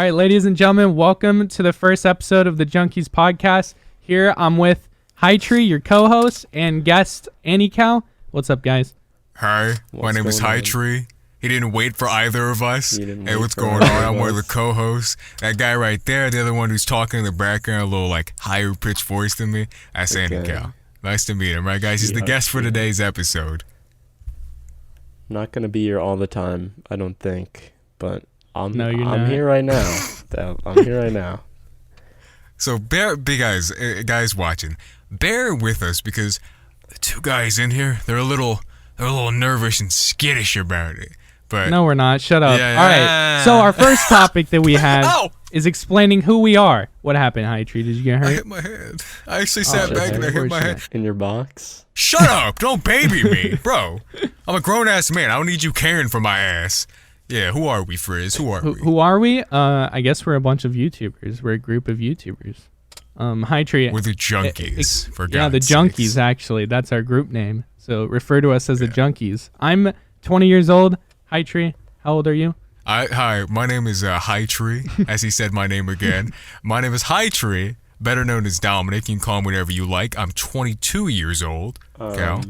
All right, ladies and gentlemen, welcome to the first episode of the Junkies podcast. Here I'm with Hightree, your co-host, and guest Annie Cow. What's up, guys? Hi, my name is Hightree. He didn't wait for either of us. Hey, what's going on? I'm one of the co-hosts. That guy right there, the other one who's talking in the background, a little like higher pitched voice than me. That's Annie Cow. Nice to meet him, right, guys? He's the guest for today's episode. Not gonna be here all the time, I don't think, but I'm here right now. I'm here right now. So big guys watching, bear with us because the two guys in here, they're a little nervous and skittish about it. But no, we're not. Shut up. Yeah. All right. So our first topic that we have is explaining who we are. What happened, Hightree? Did you get hurt? I hit my head. I actually sat back and I hit my head. In your box? Shut up! Don't baby me, bro. I'm a grown-ass man. I don't need you caring for my ass. Yeah, who are we, Frizz? Who are we? Who are we? I guess we're a bunch of YouTubers. We're a group of YouTubers. Hightree. We're the Junkies, for God's Yeah, the Junkies, sakes. actually. That's our group name. So refer to us as the Junkies. I'm 20 years old. Hightree, how old are you? Hi, my name is Hightree, as he said my name again. My name is Hightree, better known as Dominic. You can call me whatever you like. I'm 22 years old. Cal.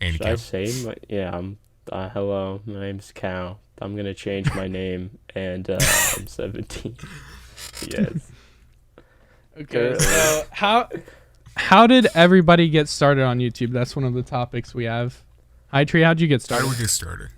Should I say hello, my name's Cal. I'm going to change my name, and I'm 17. Yes. Okay, so how did everybody get started on YouTube? That's one of the topics we have. Hightree, how'd you get started? How did we get started?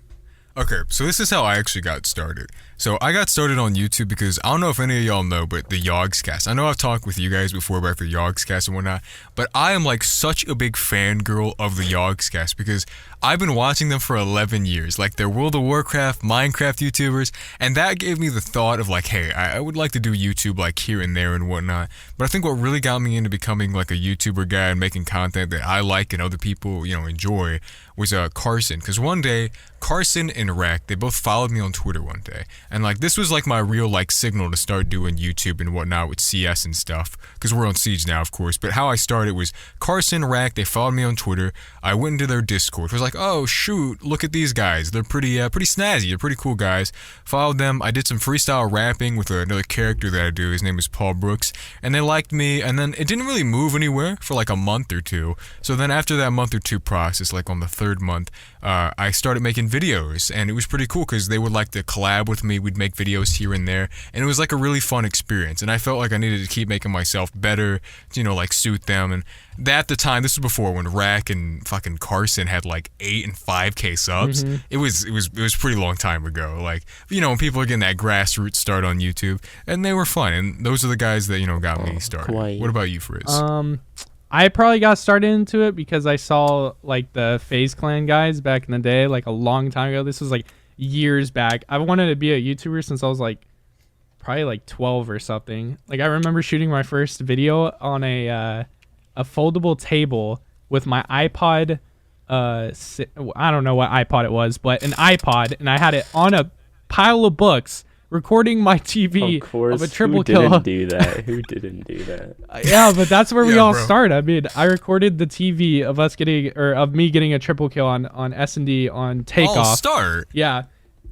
Okay, so this is how I actually got started. So I got started on YouTube because I don't know if any of y'all know, but the Yogscast. I know I've talked with you guys before about the Yogscast and whatnot, but I am like such a big fangirl of the Yogscast because I've been watching them for 11 years. Like they're World of Warcraft, Minecraft YouTubers, and that gave me the thought of like, hey, I would like to do YouTube like here and there and whatnot. But I think what really got me into becoming like a YouTuber guy and making content that I like and other people, enjoy was Carson. Because one day, Carson and Rack, they both followed me on Twitter one day. And like this was like my real like signal to start doing YouTube and whatnot with CS and stuff. Because we're on Siege now, of course. But how I started was Carson, Rack, they followed me on Twitter. I went into their Discord. It was like, oh shoot, look at these guys. They're pretty snazzy. They're pretty cool guys. Followed them. I did some freestyle rapping with another character that I do. His name is Paul Brooks. And they liked me. And then it didn't really move anywhere for like a month or two. So then after that month or two process, like on the third month, I started making videos. And it was pretty cool because they would like to collab with me. We'd make videos here and there. And it was like a really fun experience. And I felt like I needed to keep making myself better, like suit them. And at the time, this was before when Rack and fucking Carson had like 8 and 5K subs. Mm-hmm. It was pretty long time ago. Like, when people are getting that grassroots start on YouTube, and they were fun. And those are the guys that, got me started. Quite. What about you, Frizz? I probably got started into it because I saw like the FaZe Clan guys back in the day, like a long time ago. This was like years back. I wanted to be a YouTuber since I was like probably like 12 or something. Like I remember shooting my first video on a foldable table with my iPod. I don't know what iPod it was, but an iPod, and I had it on a pile of books recording my TV of a triple kill. Who didn't do that? Yeah, but that's where we all start. I mean, I recorded the TV of me getting a triple kill on S&D on takeoff. Oh, start. Yeah.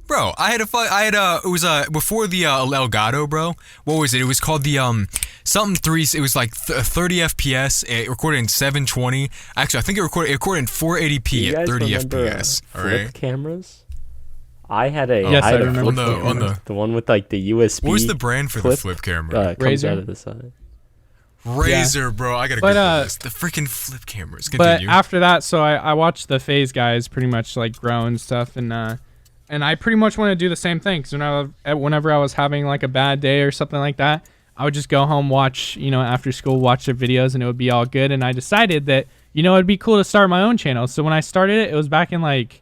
Bro, it was before the Elgato, bro. What was it? It was called the something 3. It was like 30 FPS. It recorded in 720. Actually, I think it recorded in 480p at 30 FPS. All right. Flip cameras. I had a I remember the one with like the USB. What was the brand for the flip camera? Comes out of the side. Razer, bro. I gotta Google this. The freaking flip cameras. Continue. But after that, so I watched the FaZe guys pretty much like grow and stuff, and I pretty much want to do the same thing. Because whenever I was having like a bad day or something like that, I would just go home, watch, after school, watch their videos, and it would be all good. And I decided that, it'd be cool to start my own channel. So when I started it, it was back in like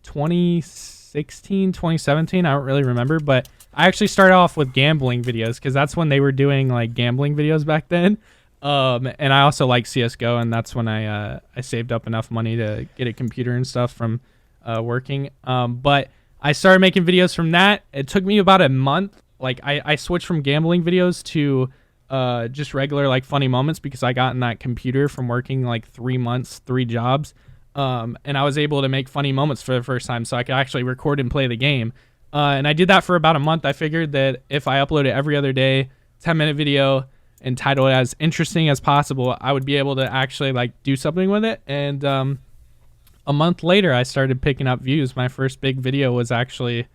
2016, 2017. I don't really remember, but I actually started off with gambling videos because that's when they were doing like gambling videos back then. And I also like CSGO, and that's when I saved up enough money to get a computer and stuff from working. But I started making videos from that. It took me about a month. Like I switched from gambling videos to just regular like funny moments because I got in that computer from working like 3 months, 3 jobs. And I was able to make funny moments for the first time, so I could actually record and play the game. And I did that for about a month. I figured that if I uploaded every other day, 10-minute video, and title it as interesting as possible, I would be able to actually like do something with it. And a month later, I started picking up views. My first big video was actually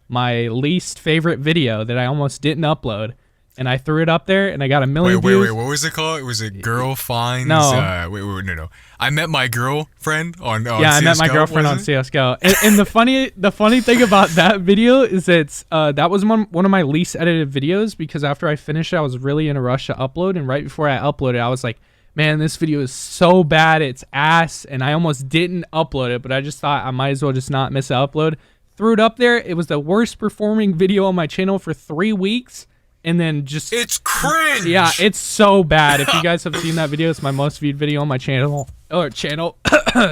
my least favorite video that I almost didn't upload. And I threw it up there, and I got 1 million views. Wait, what was it called? Was it Girl Finds? No. No. I met my girlfriend on yeah, CSGO, I met my girlfriend on CSGO. And the funny thing about that video is that was one of my least edited videos, because after I finished it, I was really in a rush to upload, and right before I uploaded, I was like, man, this video is so bad, it's ass, and I almost didn't upload it, but I just thought I might as well just not miss an upload. Threw it up there. It was the worst performing video on my channel for 3 weeks. And then just... It's cringe! Yeah, it's so bad. If you guys have seen that video, it's my most viewed video on my channel.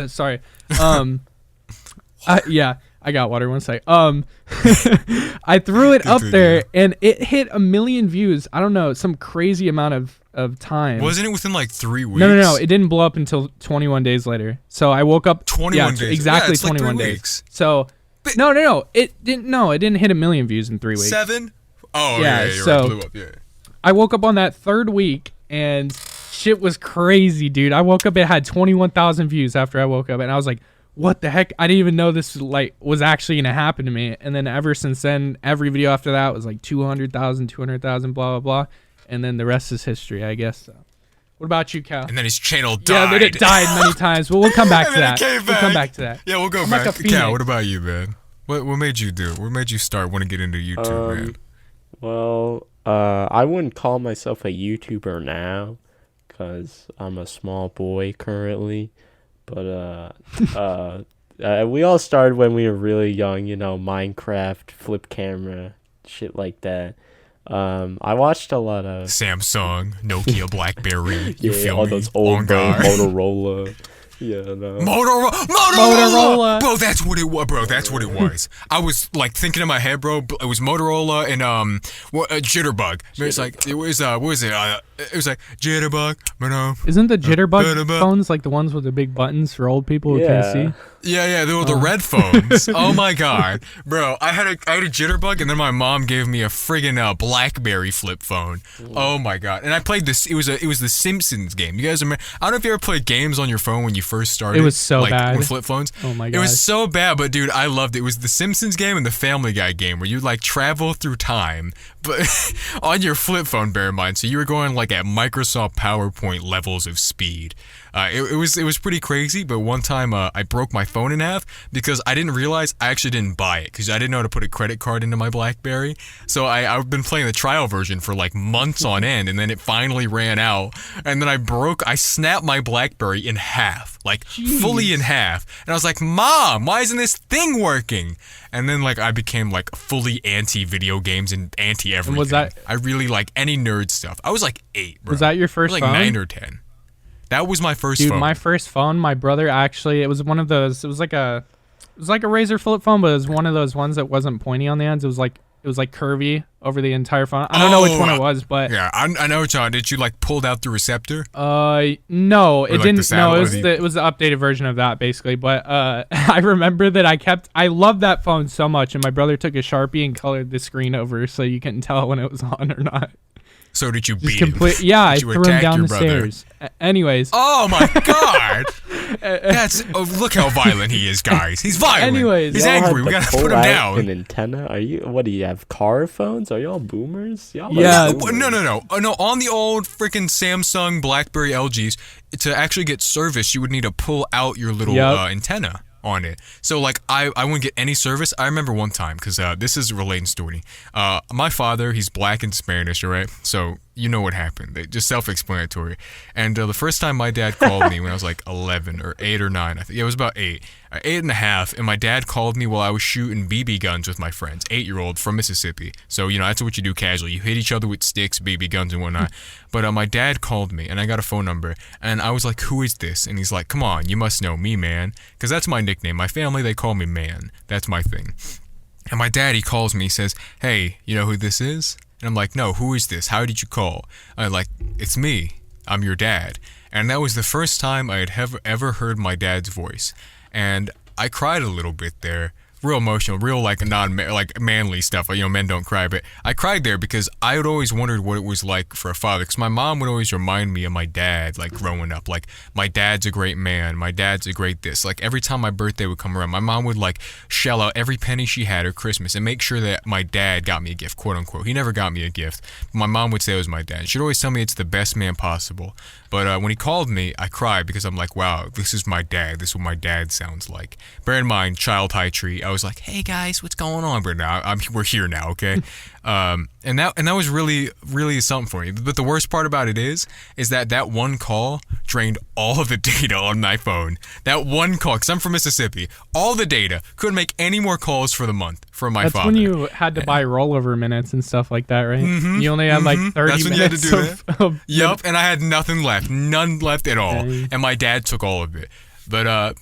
Sorry. Yeah, I got water. One sec. I threw it up there, and it hit 1 million views. I don't know, some crazy amount of time. Wasn't it within like 3 weeks? No. It didn't blow up until 21 days later. So I woke up... 21 days. Exactly, it's 21 like 3 days. weeks. So... No. It didn't hit 1 million views in 3 weeks. 7? Oh, Yeah, you're so- right. Blew up, yeah. I woke up on that 3rd week, and shit was crazy, dude. I woke up, it had 21,000 views after I woke up, and I was like, what the heck? I didn't even know this was actually gonna happen to me. And then ever since then, every video after that was like 200,000, blah blah blah, and then the rest is history, I guess. So, what about you, Cal? And then his channel died. Yeah, then it died many times, but we'll come back to And then that. it came We'll come back. back to that. Yeah, we'll go I'm back. like a phoenix. Cal, what about you, man? What made you do? What made you start want to get into YouTube, man? Well, I wouldn't call myself a YouTuber now, because I'm a small boy currently. But we all started when we were really young, Minecraft, flip camera, shit like that. I watched a lot of Samsung, Nokia, BlackBerry. You feel all me? those old On guard. Motorola. Yeah, no. Motorola! Bro, that's what it was, bro. That's what it was. I was like thinking in my head, bro. It was Motorola and Jitterbug. It's like it was what was it? It was like Jitterbug. Isn't the Jitterbug phones like the ones with the big buttons for old people who can't see? Yeah, they were the red phones. Oh my god, bro! I had a Jitterbug, and then my mom gave me a friggin' BlackBerry flip phone. Oh my god! And I played this. It was the Simpsons game. You guys remember? I don't know if you ever played games on your phone when you first started. It was so bad. With flip phones. Oh my god! It was so bad, but dude, I loved it. It was the Simpsons game and the Family Guy game where you like travel through time, but on your flip phone. Bear in mind, so you were going like at Microsoft PowerPoint levels of speed. It was pretty crazy, but one time I broke my phone in half because I didn't realize I actually didn't buy it because I didn't know how to put a credit card into my BlackBerry. So I've been playing the trial version for like months on end, and then it finally ran out, and then I snapped my BlackBerry in half, like fully in half, and I was like, Mom, why isn't this thing working? And then like I became like fully anti video games and anti everything. Was that? I really like any nerd stuff. I was like 8, bro. Was that your first like phone? 9 or 10. That was my first Dude, phone. my first phone, my brother actually, it was one of those, it was like a Razer flip phone, but it was one of those ones that wasn't pointy on the ends. It was like curvy over the entire phone. I don't know which one it was, but yeah, I know, John. Did you like pulled out the receptor? No, it like didn't. No, it was the updated version of that basically. But I remember that I loved that phone so much, and my brother took a Sharpie and colored the screen over so you couldn't tell when it was on or not. So did you Just beat him? Yeah, I Did you threw him attack down your the brother? stairs. Anyways. Oh my god! Look how violent he is, guys. He's violent. Anyways. He's Y'all angry. had We to gotta pull put him out down. An antenna? What do you have? Car phones? Are y'all boomers? Y'all Yeah. boomers. No. No, on the old freaking Samsung, BlackBerry, LGs, to actually get service, you would need to pull out your little antenna on it. So like I wouldn't get any service. I remember one time, because this is a related story. My father, he's black and Spanish, all right? So you know what happened. Just self-explanatory. And the first time my dad called me when I was like 11 or 8 or 9, I think. Yeah, it was about 8. 8 and a half, and my dad called me while I was shooting BB guns with my friends, 8-year-old from Mississippi. So, that's what you do casually. You hit each other with sticks, BB guns, and whatnot. But my dad called me, and I got a phone number, and I was like, who is this? And he's like, come on, you must know me, man. Because that's my nickname. My family, they call me man. That's my thing. And my dad, he calls me, he says, hey, you know who this is? And I'm like, no, who is this? How did you call? I'm like, it's me. I'm your dad. And that was the first time I had ever heard my dad's voice. And I cried a little bit there, real emotional, real like manly stuff. Men don't cry, but I cried there because I had always wondered what it was like for a father. Because my mom would always remind me of my dad, like growing up. Like my dad's a great man, my dad's a great this. Like every time my birthday would come around, my mom would like shell out every penny she had at Christmas and make sure that my dad got me a gift, quote unquote. He never got me a gift. My mom would say it was my dad. She'd always tell me it's the best man possible. But when he called me, I cried because I'm like, wow, this is my dad. This is what my dad sounds like. Bear in mind, child Hightree. I was like, hey guys, what's going on? But now we're here now, okay? And that was really, really something for me. But the worst part about it is that one call drained all of the data on my phone. That one call, because I'm from Mississippi, all the data, couldn't make any more calls for the month from my father. That's when you had to buy rollover minutes and stuff like that, right? Mm-hmm, you only had like 30 That's when minutes you had to do of Yep, and I had nothing left. None left at all. Dang. And my dad took all of it. But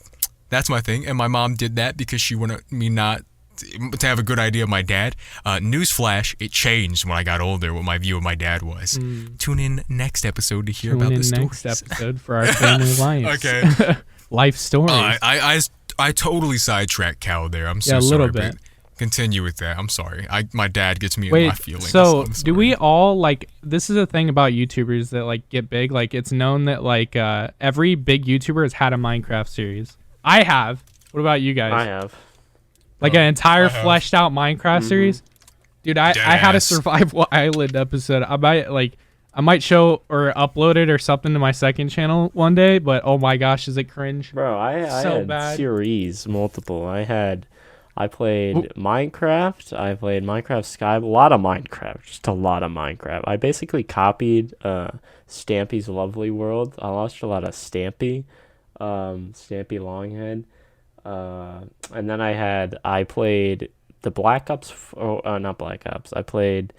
that's my thing. And my mom did that because she wanted me not to have a good idea of my dad. Newsflash, it changed when I got older what my view of my dad was. Tune in next episode to hear about the stories. Next episode for our family lives. Okay. Life stories. I totally sidetracked Cal there. I'm so Yeah, a sorry. little bit. But continue with that. I'm sorry. My dad gets me in Wait, my feelings. so I'm do sorry. we all like? This is a thing about YouTubers that like get big. Like it's known that like every big YouTuber has had a Minecraft series. I have. What about you guys? I have. Like an entire I have. fleshed out Minecraft series. Dude, I had a Deadass. survival island episode. I might show or upload it or something to my second channel one day, but oh my gosh, is it cringe? Bro, I So had bad. series, multiple. I played Minecraft. I played Minecraft Sky. A lot of Minecraft. Just a lot of Minecraft. I basically copied Stampy's Lovely World. I watched a lot of Stampy. Stampy Longhead. And then I played the Black Ops. Not Black Ops. I played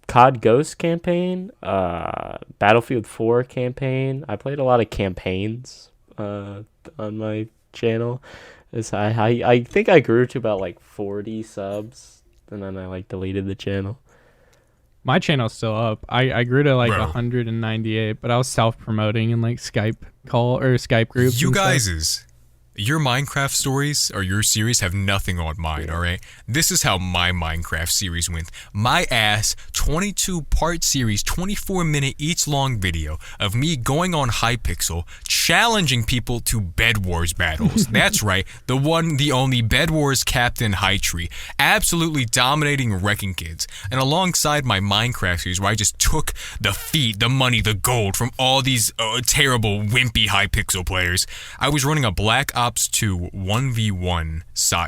COD Ghost campaign. Battlefield 4 campaign. I played a lot of campaigns on my channel. I think I grew to about like 40 subs, and then I like deleted the channel. My channel's still up. I grew to like Bro. 198, but I was self-promoting in like Skype call or Skype groups. You and stuff. guys' your Minecraft stories or your series have nothing on mine, all right? This is how my Minecraft series went. My ass 22-part series, 24-minute each long video of me going on Hypixel, challenging people to Bed Wars battles. That's right, the one, the only Bed Wars Captain Hightree, absolutely dominating Wrecking Kids. And alongside my Minecraft series where I just took the feet, the money, the gold from all these terrible, wimpy Hypixel players, I was running a Black Ops 2 1v1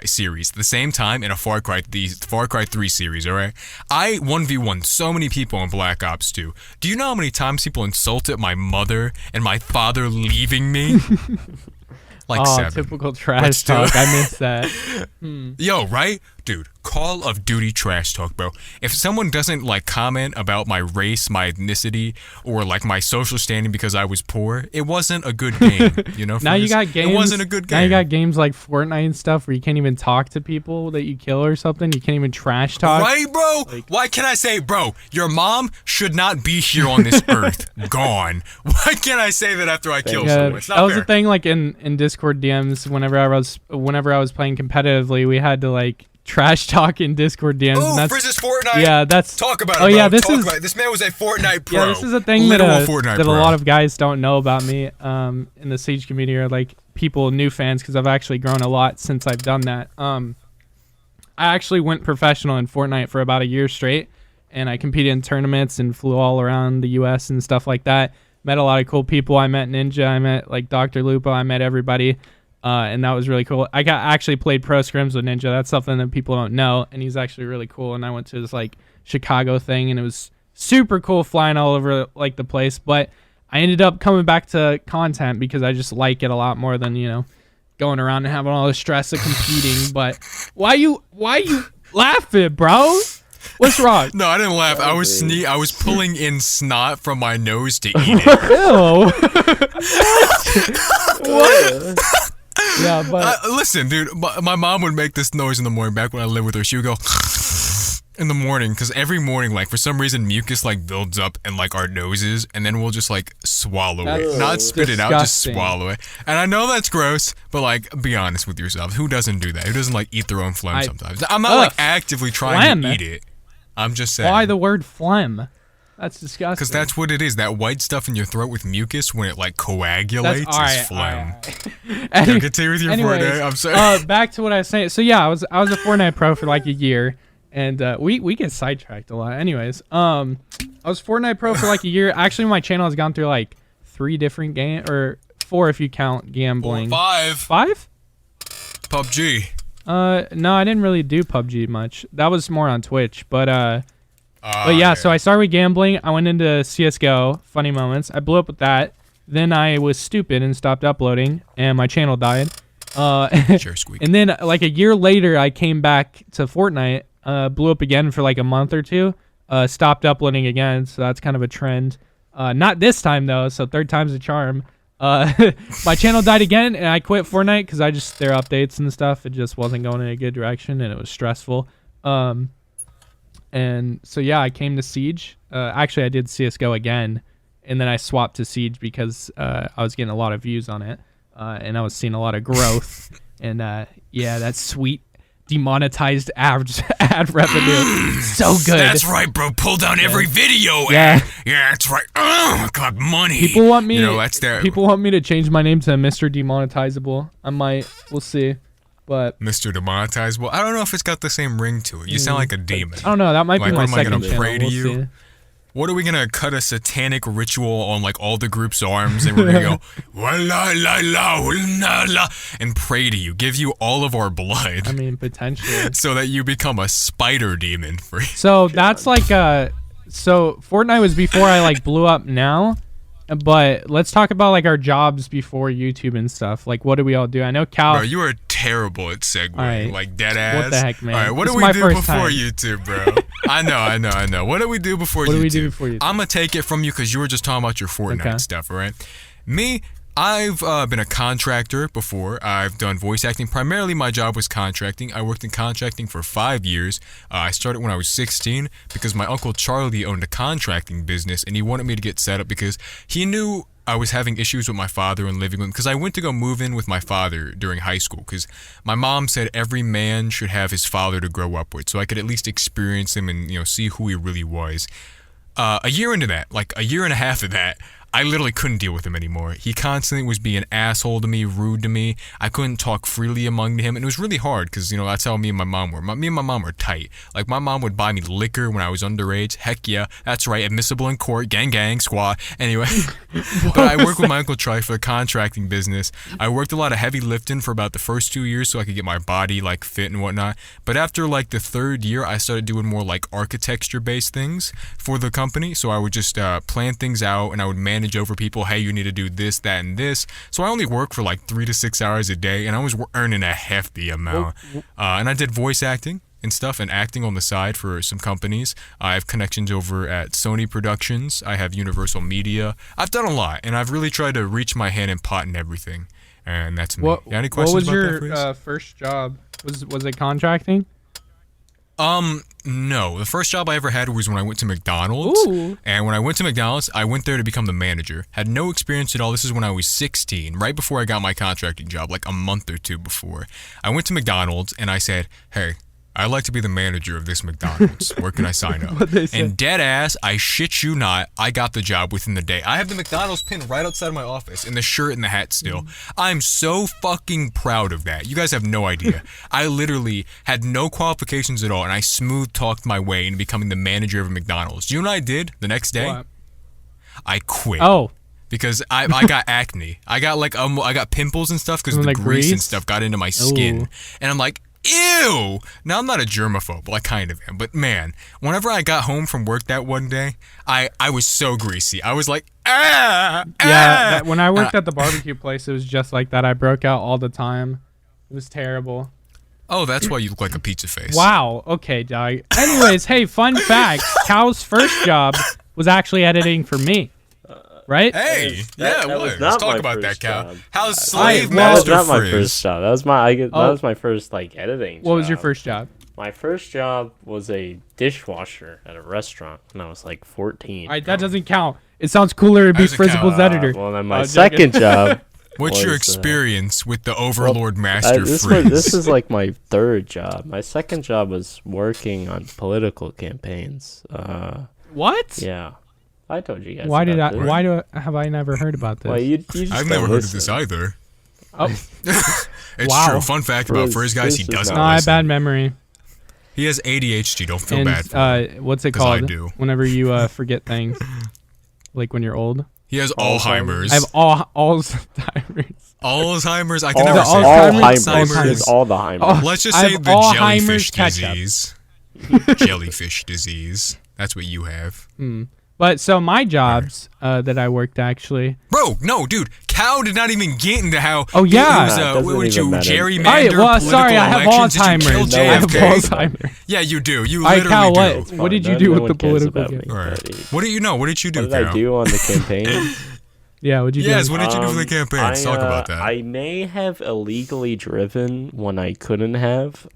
series at the same time in a Far Cry 3 series, alright? I 1v1 so many people in Black Ops 2. Do you know how many times people insulted my mother and my father leaving me? Like 7. Typical trash talk. I miss that. Yo, right? Dude, Call of Duty trash talk, bro. If someone doesn't like comment about my race, my ethnicity, or like my social standing because I was poor, it wasn't a good game. You know? Now you got games. It wasn't a good game. Now you got games like Fortnite and stuff where you can't even talk to people that you kill or something. You can't even trash talk. Right, bro? Why can I say, bro, your mom should not be here on this earth. Gone. Why can't I say that after I kill someone? It's not that was fair. the thing. Like in Discord DMs, whenever I was playing competitively, we had to like trash talk in Discord DMs. Ooh, and that's, Frizz's Fortnite. yeah, that's Talk about it, oh bro. yeah, this Talk is about it. This man was a Fortnite pro. yeah, this is a thing that Literal Fortnite that a pro. lot of guys don't know about me in the Siege community, or like people, new fans, because I've actually grown a lot since I've done that. I actually went professional in Fortnite for about a year straight, and I competed in tournaments and flew all around the U.S. and stuff like that. Met a lot of cool people. I met Ninja. I met like Dr. Lupo. I met everybody. And that was really cool. I actually played pro scrims with Ninja. That's something that people don't know, and he's actually really cool. And I went to his like Chicago thing, and it was super cool flying all over like the place. But I ended up coming back to content because I just like it a lot more than, you know, going around and having all the stress of competing. But why you laughing, bro? What's wrong? No, I didn't laugh. I was pulling in snot from my nose to eat it. Ew. What? Yeah, but Listen, dude, my mom would make this noise in the morning back when I lived with her. She would go, in the morning, because every morning, like, for some reason, mucus, like, builds up in, like, our noses, and then we'll just, like, swallow That's it. Not spit it out, just disgusting. swallow it. And I know that's gross, but, like, be honest with yourself. Who doesn't do that? Who doesn't, like, eat their own phlegm sometimes? I'm not, like, actively trying to eat it. I'm just saying. Why the word phlegm? That's disgusting. Because that's what it is. That white stuff in your throat with mucus, when it, like, coagulates, is phlegm. Anyway, Continue with your anyways, Fortnite. I'm sorry. Back to what I was saying. So yeah, I was a Fortnite pro for like a year, and we get sidetracked a lot. Anyways, I was Fortnite pro for like a year. Actually, my channel has gone through like 3 different games, or 4 if you count gambling. 5. 5? PUBG. No, I didn't really do PUBG much. That was more on Twitch, but yeah. So I started with gambling. I went into CS:GO. Funny moments. I blew up with that. Then I was stupid and stopped uploading, and my channel died. Sure, squeak. And then like a year later, I came back to Fortnite. Blew up again for like a month or 2. Stopped uploading again. So that's kind of a trend. Not this time though. So 3rd time's a charm. My channel died again, and I quit Fortnite because their updates and stuff, it just wasn't going in a good direction, and it was stressful. And so yeah, I came to Siege. Actually, I did CS:GO again, and then I swapped to Siege because I was getting a lot of views on it, and I was seeing a lot of growth. And yeah, that sweet demonetized ad revenue, so good. That's right, bro. Pull down every video. Yeah. Yeah, that's right. Oh, got money. People want me. You know, that's their People want me to change my name to Mr. Demonetizable. I might. We'll see. But Mr. Demonetizable. I don't know if it's got the same ring to it. You sound like a demon. I don't know. That might Like, be my what am I second gonna channel. pray to We'll you? see. What are we gonna cut a satanic ritual on like all the group's arms, and we're gonna go wala la la la la and pray to you, give you all of our blood, I mean, potentially. so that you become a spider demon for So that's like so Fortnite was before I like blew up now, but let's talk about like our jobs before YouTube and stuff. Like, what do we all do? I know Cal. Bro, you are terrible at segueing, Alright. like dead ass. What the heck, man? All right, what This do is we my do first before time. YouTube, bro? I know. What do we do before YouTube? What do we do before YouTube? I'm gonna take it from you because you were just talking about your Fortnite Okay. stuff, all right? Me, I've been a contractor before. I've done voice acting. Primarily, my job was contracting. I worked in contracting for 5 years. I started when I was 16 because my uncle Charlie owned a contracting business, and he wanted me to get set up because he knew I was having issues with my father and living with him, because I went to go move in with my father during high school because my mom said every man should have his father to grow up with, so I could at least experience him and, you know, see who he really was. A year into that, like a year and a half of that, I literally couldn't deal with him anymore. He constantly was being an asshole to me, rude to me. I couldn't talk freely among him, and it was really hard because, you know, that's how me and my mom were. Me and my mom were tight. Like, my mom would buy me liquor when I was underage. Heck yeah, that's right, admissible in court, gang, squad. Anyway, but I worked with my Uncle Charlie for the contracting business. I worked a lot of heavy lifting for about the first 2 years so I could get my body, like, fit and whatnot. But after, like, the 3rd year, I started doing more, like, architecture-based things for the company. So I would just plan things out, and I would manage over people. Hey, you need to do this, that, and this. So I only worked for like 3 to 6 hours a day, and I was earning a hefty amount. And I did voice acting and stuff, and acting on the side for some companies. I have connections over at Sony Productions. I have Universal Media. I've done a lot, and I've really tried to reach my hand in pot and everything. And that's me. What, You got any questions what was about your that, Freeze? first job? Was it contracting? No. The first job I ever had was when I went to McDonald's. Ooh. And when I went to McDonald's, I went there to become the manager. Had no experience at all. This is when I was 16, right before I got my contracting job, like a month or 2 before. I went to McDonald's and I said, hey, I'd like to be the manager of this McDonald's. Where can I sign up? What'd they say? And dead ass, I shit you not, I got the job within the day. I have the McDonald's pin right outside of my office, and the shirt and the hat still. I'm so fucking proud of that. You guys have no idea. I literally had no qualifications at all, and I smooth talked my way into becoming the manager of McDonald's. Do you know what I did the next day? What? I quit. Oh, Because I got acne. I got like I got pimples and stuff because From the the grease and grease? stuff got into my skin. Ooh. And I'm like, ew. Now I'm not a germaphobe. Well, I kind of am. But man, whenever I got home from work that one day, I was so greasy. I was like, yeah. When I worked at the barbecue place, it was just like that. I broke out all the time. It was terrible. Oh, that's why you look like a pizza face. Wow. Okay, dog. Anyways, hey, fun fact. Cal's first job was actually editing for me. Right? Hey, That yeah, was what? not Let's talk my about that, first Cal. job. How's I- Slave well, That was Master not my Frizz? first job. That was my Oh. that was my first like editing. What was your job. first job? My first job was a dishwasher at a restaurant when I was like 14. All right, that doesn't count. It sounds cooler to be Doesn't count. Frizzable's editor. Well, then my Oh, second job. What's your was, experience with the Overlord Master this Frizz? is like my third job. My second job was working on political campaigns. What? Yeah, I told you guys. Why did I? about this. Why have I never heard about this? Well, you just I've don't never heard of listen. this either. Oh, It's Wow. true. Fun fact about Frizz, guys, he Frizz is doesn't no, I have listen. bad memory. He has ADHD. Don't feel And bad for him. what's it 'Cause I called? do. Whenever you forget things, like when you're old. He has Alzheimer's. Alzheimer's. I have Alzheimer's. Alzheimer's. I can All, never the say Alzheimer's. Alzheimer's is all the Heimers. Oh. Let's just I say have the Alzheimer's jellyfish ketchup. disease. Jellyfish disease. That's what you have. But so my jobs that I worked actually. Bro, no, dude. Cal did not even get into how. Oh, yeah. It was, Nah, it doesn't what did even you matter. gerrymander All right, well, political sorry, I have elections? Did you kill Alzheimer's. I have JFK? Alzheimer's. Yeah, you do. You All right, literally Cal, do. what? It's What fine. did you No- do no with one the cares political about me, campaign? All right. but- What did you know? What did you do, What did I Cal? do on the campaign? Yeah, what'd you Yes, do? what did you do for the campaign? Let's talk about that. I may have illegally driven when I couldn't have.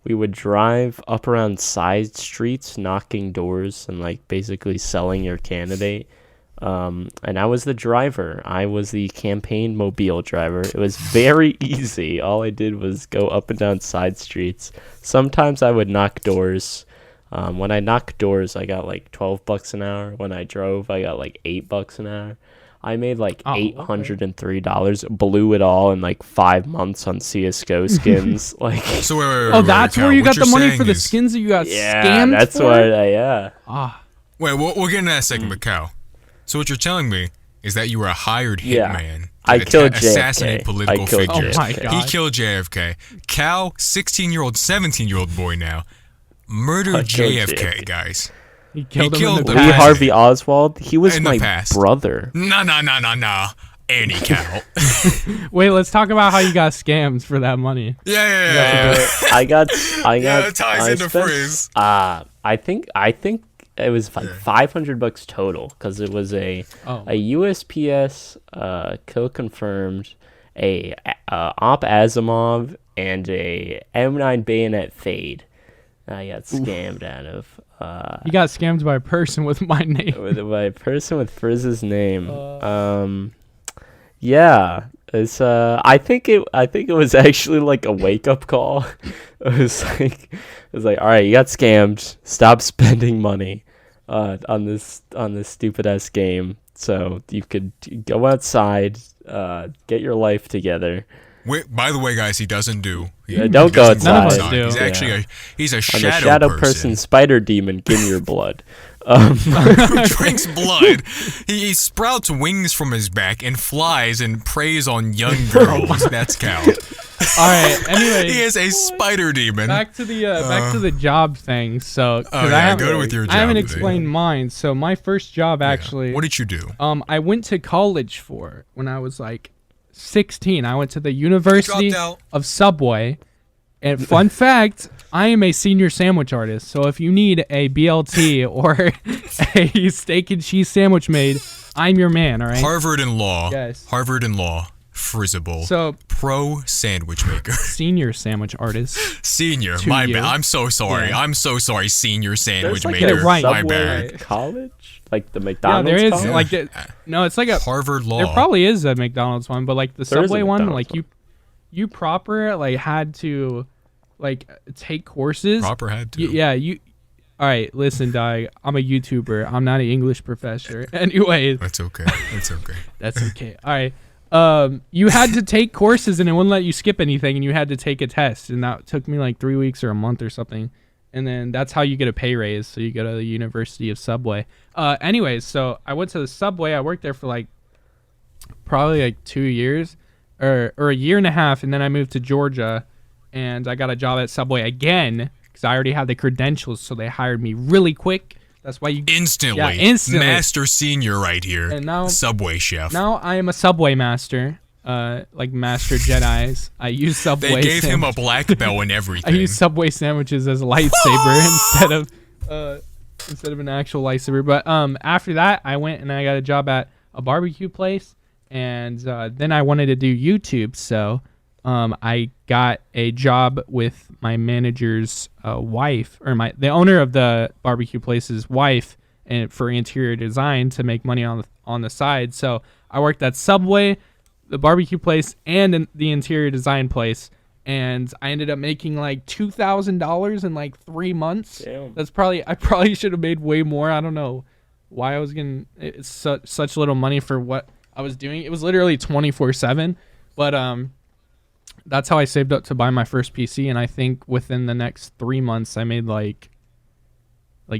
We would drive up around side streets, knocking doors, and like basically selling your candidate. And I was the driver. I was the campaign mobile driver. It was very easy. All I did was go up and down side streets. Sometimes I would knock doors. When I knocked doors, I got like $12 an hour. When I drove, I got like $8 an hour. I made like $803. Blew it all in like 5 months on CS:GO skins. Like, So wait, Oh, that's Cal, where you what got the you're money saying for the is- skins that you got yeah, scammed that's for? what. Yeah. Ah, Wait, we'll get into that second, but Cal. So what you're telling me is that you were a hired Yeah. hitman. I to killed assassinate JFK. political I killed figures. Oh my JFK. God. He killed JFK. Cal, 16-year-old, 17-year-old boy now, murdered I killed JFK, JFK. guys. he killed him killed in the the Lee back. past. Harvey Oswald. He was In the my past. brother. Nah. Annie Cal. Wait, let's talk about how you got scammed for that money. Yeah. I got. Yeah, it ties I into spent, Frizz. I think it was like $500 total because it was a USPS kill confirmed, a Op Asimov, and a M9 bayonet fade. I got scammed out of. You got scammed by a person with my name. By a person with Frizz's name. Yeah, it's I think it was actually like a wake up call. It was like, all right, you got scammed. Stop spending money on this stupid ass game, so you could go outside, get your life together. Wait, by the way, guys, he doesn't do. Don't go doesn't None of us outside. do. He's Yeah. actually he's a I'm shadow, a shadow person, spider demon. Give me your blood. who drinks blood. He sprouts wings from his back and flies and preys on young girls. That's Cal. All right. Anyway, He is a spider demon. back to the job thing. So, 'cause Oh I yeah, haven't, go with your job. I haven't thing. explained mine. So my first job Yeah. actually. What did you do? I went to college for when I was like 16. I went to the University dropped out. of Subway. And fun fact, I am a senior sandwich artist. So if you need a BLT or a steak and cheese sandwich made, I'm your man, all right? Harvard and law. Yes. Harvard and law. Frizzable. So Pro sandwich maker. senior sandwich artist. Senior. To My you. bad. I'm so sorry. Yeah. I'm so sorry. Senior sandwich There's like maker. Get it right. My Subway bad. college, like the Yeah, McDonald's. there is college? like no, it's like a Harvard law. there probably is a McDonald's one, but like the There is a Subway one, McDonald's like you proper like had to like take courses. Proper had to. Yeah, you. All right, listen, Doug. I'm a YouTuber. I'm not an English professor. Anyway, That's okay. That's okay. that's okay. All right. You had to take courses and it wouldn't let you skip anything, and you had to take a test, and that took me like 3 weeks or a month or something. And then that's how you get a pay raise. So you go to the University of Subway. Anyways, so I went to the Subway. I worked there for like probably like 2 years or a year and a half, and then I moved to Georgia, and I got a job at Subway again because I already had the credentials, so they hired me really quick. That's why you Instantly. Yeah, instantly. Master senior right here. And now- Subway chef. now I am a Subway master, like Master Jedi's. I use Subway. They gave him a sandwich- black belt and I everything. use Subway sandwiches as a lightsaber instead of an actual lightsaber. But after that, I went and I got a job at a barbecue place, and then I wanted to do YouTube, so I got a job with my manager's wife, or the owner of the barbecue place's wife, and for interior design to make money on the side. So I worked at Subway, the barbecue place, and in the interior design place, and I ended up making like $2,000 in like 3 months. Damn. I probably should have made way more. I don't know why I was getting such little money for what I was doing. It was literally 24/7, but that's how I saved up to buy my first PC, and I think within the next 3 months I made like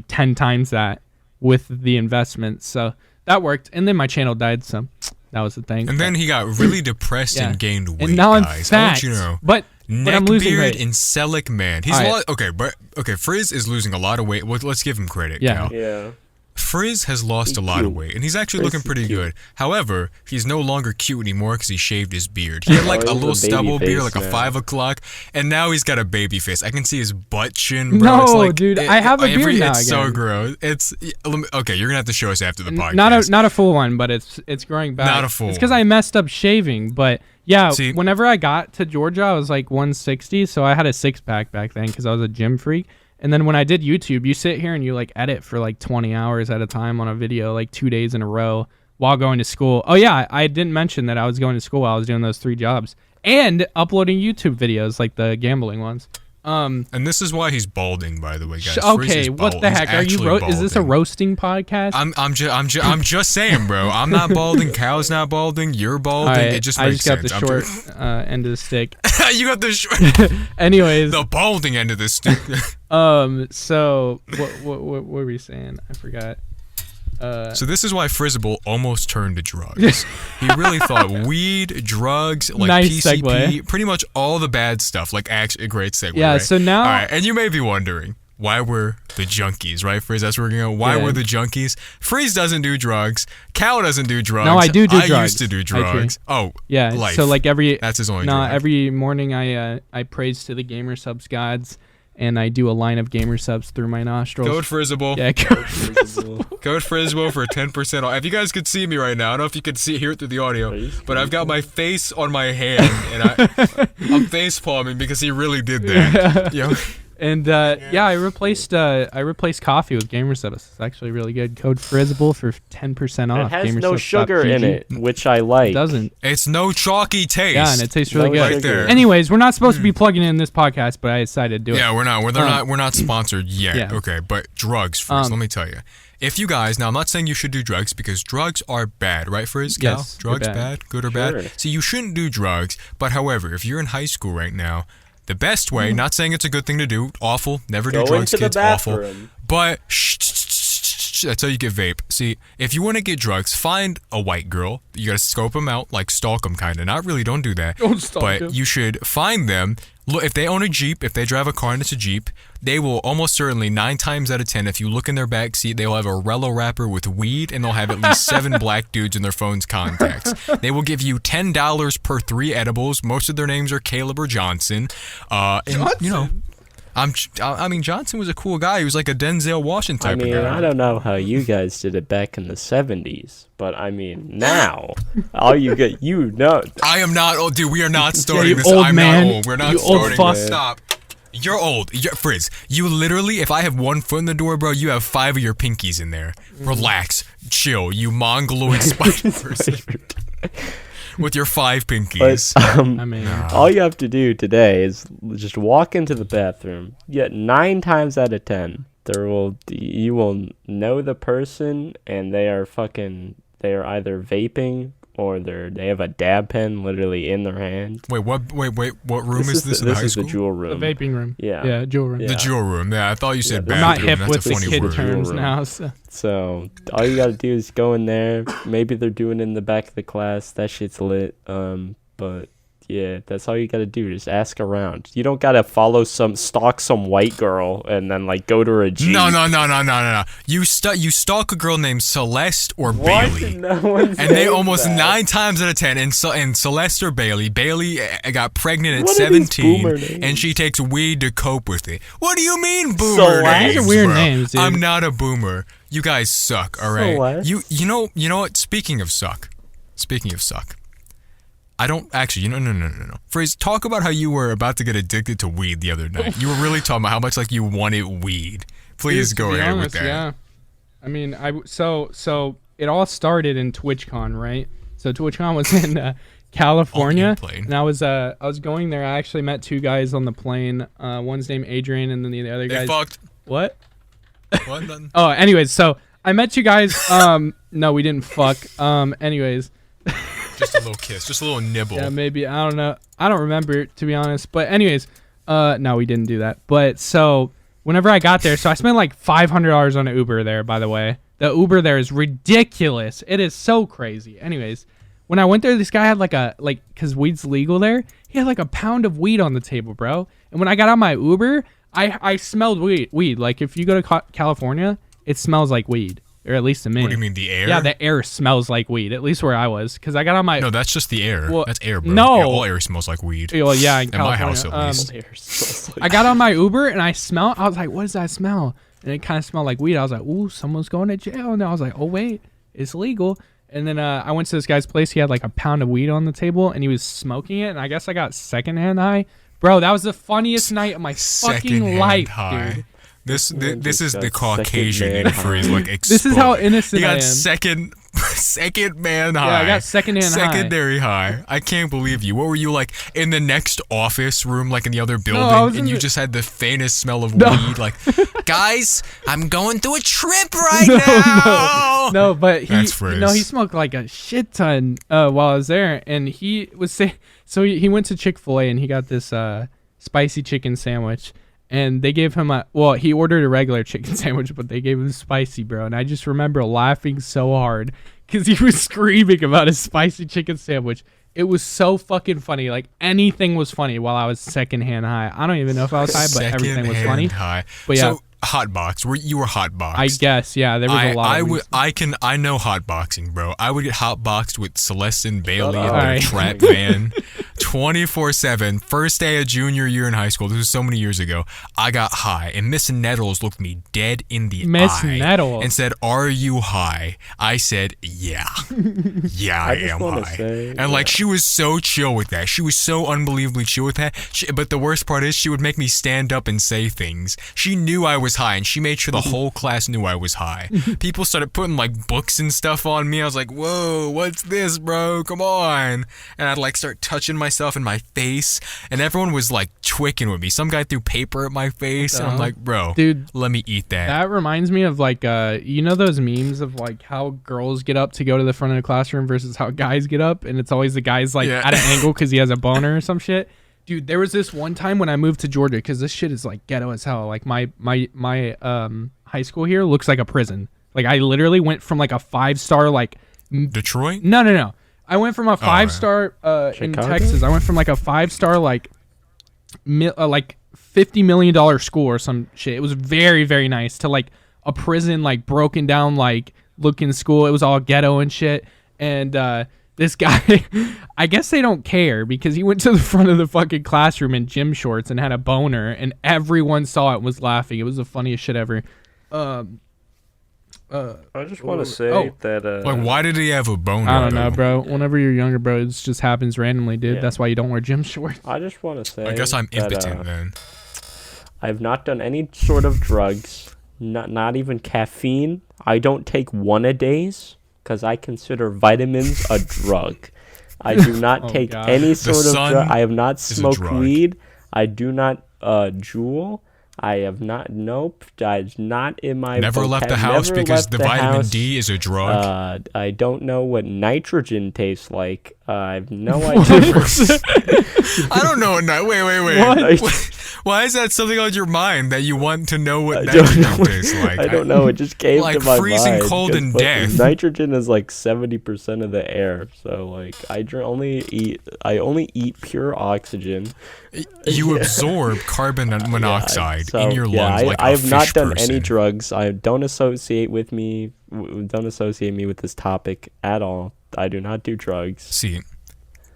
10 times that with the investment. So that worked, and then my channel died, so that was the thing. And then he got really depressed and gained weight. And now guys. I'm fat. I want you to know. But I'm losing Neckbeard weight. and Celic man. He's okay. Frizz is losing a lot of weight. Well, let's give him credit. Yeah. Cal. Yeah. Frizz has lost a lot of weight, and he's actually Frizz looking is pretty cute. good. However, he's no longer cute anymore because he shaved his beard. He had like Oh, a he's little a baby stubble beard, face like a now. 5 o'clock, and now he's got a baby face. I can see his butt chin, bro. No, It's like, dude, I have a beard now It's so again. gross. It's okay. You're gonna have to show us after the podcast. Not a full one, but it's growing back. Not a full It's because one. I messed up shaving, but yeah. See- Whenever I got to Georgia, I was like 160, so I had a 6-pack back then because I was a gym freak. And then when I did YouTube, you sit here and you like edit for like 20 hours at a time on a video, like 2 days in a row while going to school. Oh yeah, I didn't mention that I was going to school while I was doing those 3 jobs and uploading YouTube videos, like the gambling ones. And this is why he's balding, by the way, guys. Frizz Okay, is what bald. the He's heck are you? actually Is this a balding. roasting podcast? I'm just saying, bro. I'm not balding. Cal's not balding. You're balding. Alright, It just I makes just got sense. the short end of the stick. You got the short. Anyways, The balding end of this stick. so what were we saying? I forgot. So this is why Frizzable almost turned to drugs. He really thought weed, drugs, like Nice PCP, segue. pretty much all the bad stuff. Like actually a great segue. Yeah, right? so now- all right, and you may be wondering why we're the Junkies, right, Frizz? That's where we're going. Why Yeah. we're the Junkies? Frizz doesn't do drugs. Cal doesn't do drugs. No, I do I drugs. used to do Hightree. drugs. Oh, Yeah, life. so like That's his only drug. every morning I praise to the gamer subs gods, and I do a line of gamer subs through my nostrils. Code Frizzable. Yeah, Code Frizzable for 10% off. If you guys could see me right now, I don't know if you could hear it through the audio, but I've got my face on my hand, and I'm face palming because he really did that. Yo. And I replaced coffee with gamer subs. It's actually really good. Code Frizzable for 10% It off. has no sugar in gamersubs.pg. it, which I like. It doesn't. It's no chalky taste. Yeah, and it tastes really No good. right there. Anyways, we're not supposed to be plugging in this podcast, but I decided to do it. Yeah, we're not. We're not sponsored yet. Yeah. Okay, but drugs first. Let me tell you. If you guys, now I'm not saying you should do drugs because drugs are bad, right, Frizz? Cal? Yes, they're drugs bad. good or Sure. bad? So you shouldn't do drugs. But however, if you're in high school right now, the best way, not saying it's a good thing to do, awful, never do Go drugs, into the kids, awful. bathroom. But that's how you get vape. See, if you want to get drugs, find a white girl. You gotta scope them out, like stalk them, kind of. Not really, don't do that. Don't stalk but 'em. you should find them. Look, if they own a Jeep, if they drive a car and it's a Jeep, they will almost certainly 9 times out of 10, if you look in their back seat, they will have a Rello wrapper with weed, and they'll have at least 7 black dudes in their phone's contacts. They will give you $10 per 3 edibles. Most of their names are Caleb or Johnson. And you know, I mean, Johnson was a cool guy. He was like a Denzel Washington I type mean, of guy. I don't know how you guys did it back in the 70s, but I mean, now, all you get, I am not old, dude. We are not starting you this. old I'm man. not old. We're not You old starting fuck. this. Stop. You're old. Frizz, you literally, if I have 1 foot in the door, bro, you have 5 of your pinkies in there. Relax. Chill, you mongoloid spider person. With your 5 pinkies. But I mean, all you have to do today is just walk into the bathroom. Yet 9 times out of 10, you will know the person, and they are either vaping or they have a dab pen literally in their hand. Wait, what room is this in this high is school? the jewel the room. vaping room. Yeah. Yeah, jewel room. Yeah. The jewel room. Yeah, I thought you said Yeah, I'm bathroom. not hip That's with a the funny kid word. terms Jewel now. room. So. So all you gotta do is go in there. Maybe they're doing it in the back of the class. That shit's lit. But yeah, that's all you gotta do. Just ask around. You don't gotta stalk some white girl and then like go to her Jeep. No. You stalk a girl named Celeste or What? Bailey. No one's And they saying almost that. 9 times out of 10, and Celeste or Bailey got pregnant at What are these 17, boomer names? and she takes weed to cope with it. What do you mean, boomer Celeste? names, These are weird bro? names, dude. I'm not a boomer. You guys suck, all right? Celeste? You know what? Speaking of suck, I don't actually. No. Frizz, talk about how you were about to get addicted to weed the other night. You were really talking about how much like you wanted weed. Please Dude, go ahead with honest, that. Yeah. I mean, so it all started in TwitchCon, right? So TwitchCon was in California, and I was going there. I actually met two guys on the plane. One's named Adrian, and then the other They guy. fucked. What? What? Nothing. Oh, anyways, so I met you guys. No, we didn't fuck. Anyways. Just a little kiss, just a little nibble. Yeah, maybe. I don't know. I don't remember, to be honest. But anyways, no, we didn't do that. But so whenever I got there, so I spent like $500 on an Uber there, by the way. The Uber there is ridiculous. It is so crazy. Anyways, when I went there, this guy had because weed's legal there, he had like a pound of weed on the table, bro. And when I got on my Uber, I smelled weed. Like if you go to California, it smells like weed. Or at least to me. What do you mean, the air? Yeah, the air smells like weed. At least where I was, because I got on my. No, that's just the air. Well, that's air, bro. no. Yeah, all air smells like weed. Well, yeah, in my California. house at least. I got on my Uber and I was like, what does that smell? And it kind of smelled like weed. I was like, ooh, someone's going to jail. And I was like, oh wait, it's legal. And then I went to this guy's place. He had like a pound of weed on the table and he was smoking it. And I guess I got secondhand high. Bro, that was the funniest night of my fucking life, dude. This is the Caucasian in Frizz, like explode. This is how innocent I I got am. second man high. Yeah, I got secondary high. I can't believe you. What were you like in the next office room, like in the other building, and you just had the faintest smell of weed? Like, guys, I'm going through a trip right now. No, but he Frizz. he smoked like a shit ton while I was there, and he was saying. So he went to Chick-fil-A and he got this spicy chicken sandwich. And they gave him he ordered a regular chicken sandwich, but they gave him spicy, bro. And I just remember laughing so hard because he was screaming about his spicy chicken sandwich. It was so fucking funny. Like anything was funny while I was secondhand high. I don't even know if I was high, but everything was funny. High. But yeah. So, hotbox. You were hotboxed. I guess, yeah. There was a lot. I know hotboxing, bro. I would get hotboxed with Celeste and Bailey in their Alright. trap van, 24/7. First day of junior year in high school. This was so many years ago. I got high, and Miss Nettles looked me dead in the Miss eye Nettles. and said, "Are you high?" I said, "Yeah, yeah, I am high." And like she was so chill with that. She was so unbelievably chill with that. But the worst part is she would make me stand up and say things. She knew I was high, and she made sure the whole class knew I was high. People started putting like books and stuff on me. I was like, whoa, what's this, bro? Come on. And I'd like start touching myself in my face, and everyone was like twicking with me. Some guy threw paper at my face, and I'm like, bro, dude, let me eat that. That reminds me of like you know those memes of like how girls get up to go to the front of the classroom versus how guys get up, and it's always the guy's like at an angle because he has a boner or some shit. Dude, there was this one time when I moved to Georgia, because this shit is like ghetto as hell. Like my high school here looks like a prison. Like I literally went from like a 5-star like Detroit? No. I went from a 5-star in Texas. I went from like a 5-star like $50 million school or some shit. It was very, very nice, to like a prison, like broken down like looking school. It was all ghetto and shit. And this guy, I guess they don't care, because he went to the front of the fucking classroom in gym shorts and had a boner, and everyone saw it and was laughing. It was the funniest shit ever. I just want to say that. Like, why did he have a boner? I don't know, bro. Whenever you're younger, bro, it just happens randomly, dude. Yeah. That's why you don't wear gym shorts. I just want to say. I guess I'm impotent then. I've not done any sort of drugs, not even caffeine. I don't take one-a-days because I consider vitamins a drug. I do not take any sort of drug. I have not smoked weed. I do not jewel. I have not. Nope. It's not in my. Never left the house because the vitamin D is a drug. I don't know what nitrogen tastes like. I have no idea. I don't know what. Wait. Why is that something on your mind that you want to know what nitrogen tastes like? I don't know. It just came like to my freezing mind. Cold and death. Nitrogen is like 70% of the air. So like I only eat pure oxygen. You absorb carbon monoxide in your lungs like I have not done person. any drugs. Don't associate me with this topic at all. I do not do drugs. See,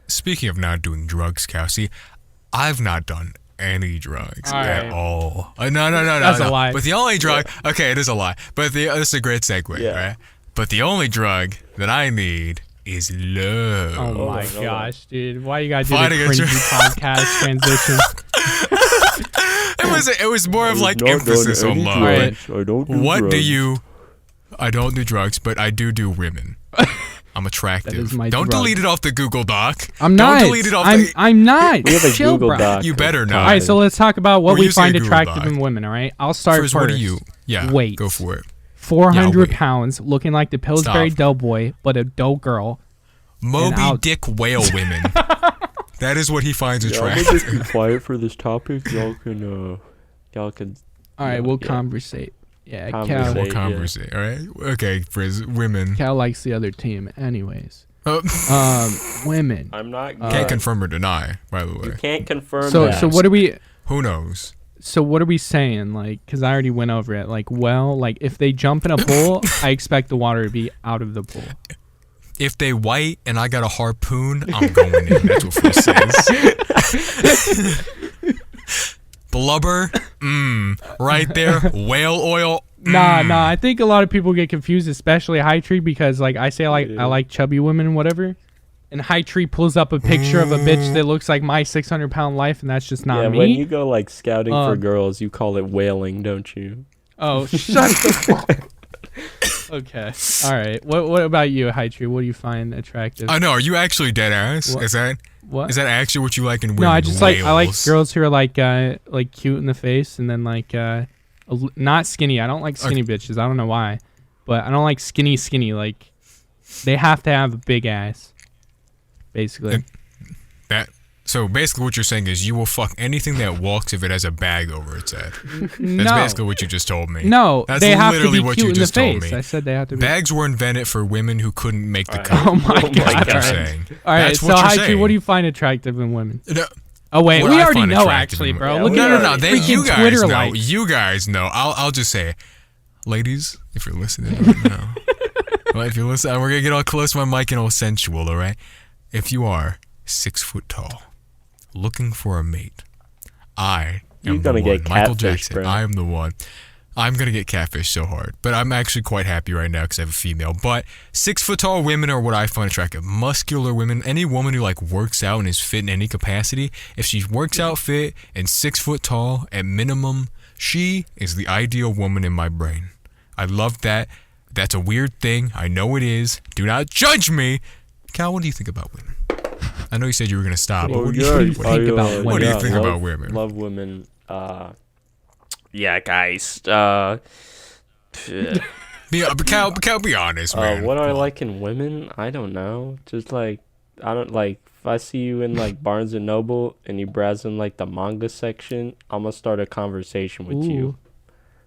speaking of not doing drugs, Cassie, I've not done any drugs at all. No. That's a lie. But the only drug, okay, it is a lie. But this is a great segue, right? But the only drug that I need is love. Oh Hold my on, hold gosh, dude! Why you gotta do Fighting the at your- cringy podcast transition? It was more of like Not done emphasis on any love. drugs. I don't do What do drugs. you? I don't do drugs, but I do women. I'm attractive. That is my Don't drug. delete it off the Google Doc. I'm Don't not. delete it off I'm, the. I'm not. We have a Chill, Google bro. Doc. You better not. All right, so let's talk about what We're we using a find Google attractive Doc. in women. All right, I'll start First, first. what do you? Yeah, Weight. go for it. 400 Yeah, pounds, looking like the Pillsbury Stop. Doughboy, but a dope girl. Moby I'll- Dick whale women. That is what he finds Yeah, I'm gonna attractive. just be quiet for this topic. Y'all can. All right, we'll yeah. conversate. Yeah, Conversate. Cal, We'll Yeah. conversate. All right. Okay, Frizz. Women. Cal likes the other team, anyways. Oh, Women. I'm not. can't confirm or deny. By the You way, can't confirm So, that. so what are we? who knows? So what are we saying? Like, because I already went over it. Like, well, like if they jump in a pool, I expect the water to be out of the pool. If they white and I got a harpoon, I'm going in. That's what Frizz says. Blubber, right there. Whale oil. Nah. I think a lot of people get confused, especially Hightree, because like I say, I like chubby women, whatever. And Hightree pulls up a picture of a bitch that looks like my 600-pound life, and that's just not yeah, me. when you go like scouting for Um, girls, you call it whaling, don't you? Oh, shut the fuck. Okay. All right. What about you, Hightree? What do you find attractive? I know. Are you actually dead ass? What? Is that actually what you like in women? No, I just I like Whales? girls who are like cute in the face and then like not skinny. I don't like skinny bitches. I don't know why, but I don't like skinny. Like they have to have a big ass, basically. So basically, what you're saying is you will fuck anything that walks if it has a bag over its head. That's No, basically what you just told me. no, That's they have to literally be what cute you in the just told face. me. I said they have to be. Bags were invented for women who couldn't make the Alright. cut. Oh my Oh my god! That's what God. you're All right, saying. all right. That's So what you're Hightree, saying. what do you find attractive in women? No, Oh wait, what we I already find know attractive actually, in bro. women- Look Yeah, at we your already They, freaking you guys Twitter know. likes. You guys know. I'll just say, ladies, if you're listening right now, well, if you're listening, we're gonna get all close to my mic and all sensual. All right. If you are 6 foot tall, looking for a mate, I am You're gonna the one. get Michael catfished, Jackson. bro. I am the one. I'm gonna get catfished so hard, but I'm actually quite happy right now because I have a female. But 6 foot tall women are what I find attractive. Muscular women, any woman who like works out and is fit in any capacity. If she works out fit and 6 foot tall at minimum, she is the ideal woman in my brain. I love that. That's a weird thing. I know it is. Do not judge me. Cal, what do you think about women? I know you said you were gonna stop. But Oh, what do yeah, you think about women? What do you yeah, think love- about women? Love women. Yeah, guys. Cal, be honest, man. What do I like in women? I don't know. Just like I don't like. If I see you in like Barnes and Noble and you browse in like the manga section, I'm gonna start a conversation with you.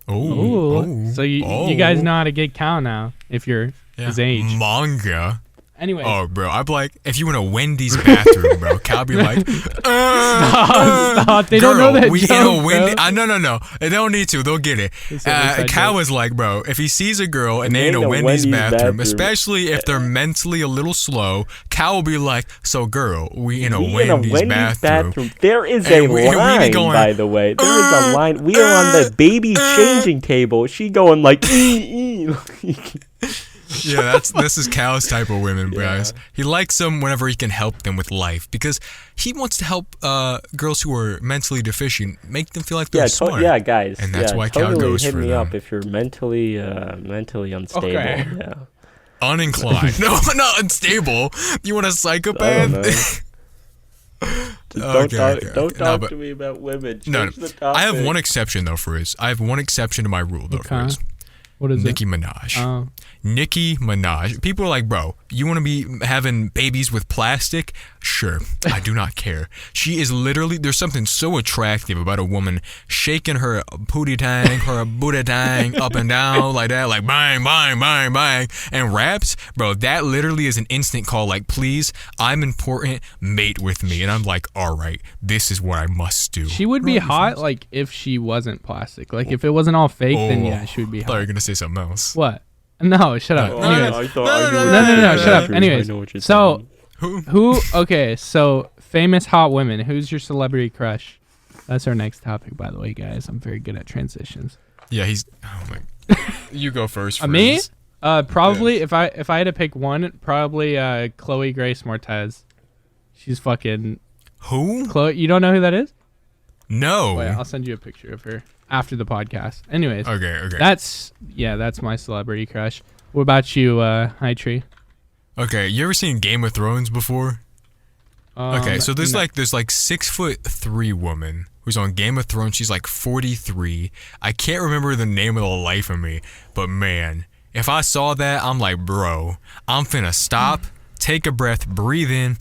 Ooh. So you guys know how to get Cal now if you're his age. Manga. Anyways. Oh, bro, I'd be like, if you in a Wendy's bathroom, bro, Cal be like, Stop. They don't know girl, that we joke, in a Wendy. bro. No. They don't need to. They'll get it. It's an inside Cal joke. is like, bro, if he sees a girl and they in a Wendy's bathroom, especially if they're mentally a little slow, Cal will be like, so girl, we in a Wendy's bathroom. There is And a we be line, going, by the way. There is a line. We are on the baby changing table. She going like, ee. Yeah, this is Cal's type of women, guys. Yeah. He likes them whenever he can help them with life because he wants to help girls who are mentally deficient, make them feel like they're smart. Yeah, guys. And that's why Cal totally goes hit for me them. up if you're mentally unstable. Okay. Yeah. Uninclined. No, not unstable. You want a I psychopath? don't know. Don't talk to me about women. No, Change the topic. I have one exception though, Frizz. I have one exception to my rule though, Okay. Frizz. What is Nicki it? Minaj. Oh. Nicki Minaj. People are like, bro, you want to be having babies with plastic? Sure. I do not care. She is literally, there's something so attractive about a woman shaking her pootie tang, her booty tang up and down like that, like bang, bang, bang, bang, and raps. Bro, that literally is an instant call, like, please, I'm important, mate with me. And I'm like, all right, this is what I must do. She would be hot like if she wasn't plastic. Like if it wasn't all fake, then yeah, she would be I thought you were hot. going to say something else. What? No, shut up. Oh, Anyways. I thought No, I knew no, what no, you no, were shut up. saying. Anyways, I know what you're so saying. who? Okay, so famous hot women. Who's your celebrity crush? That's our next topic, by the way, guys. I'm very good at transitions. Yeah, he's, oh my, you go first, Frizz. Me? Probably if I had to pick one, probably Chloe Grace Moretz. She's fucking Who? Chloe. You don't know who that is? No. Wait, I'll send you a picture of her after the podcast. Anyways, Okay. that's my celebrity crush. What about you, Hightree? Okay, you ever seen Game of Thrones before? Okay, so there's no. like 6'3" woman who's on Game of Thrones. She's like 43. I can't remember the name of the life of me, but man, if I saw that, I'm like, bro, I'm finna stop, take a breath, breathe in.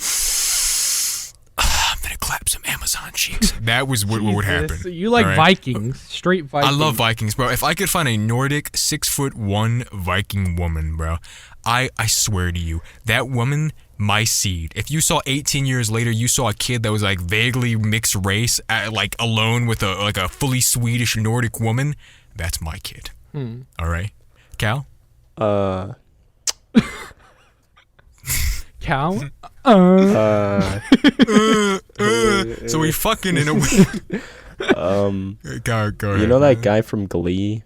I'm finna clap some Amazon cheeks. That was what would happen. You like all right? Vikings, straight Vikings. I love Vikings, bro. If I could find a Nordic 6'1" Viking woman, bro, I swear to you, that woman, my seed. If you saw 18 years later, you saw a kid that was like vaguely mixed race, like alone with a fully Swedish Nordic woman, that's my kid. All right, Cal. Cow. So we fucking in a way. Go ahead. You know that guy from Glee?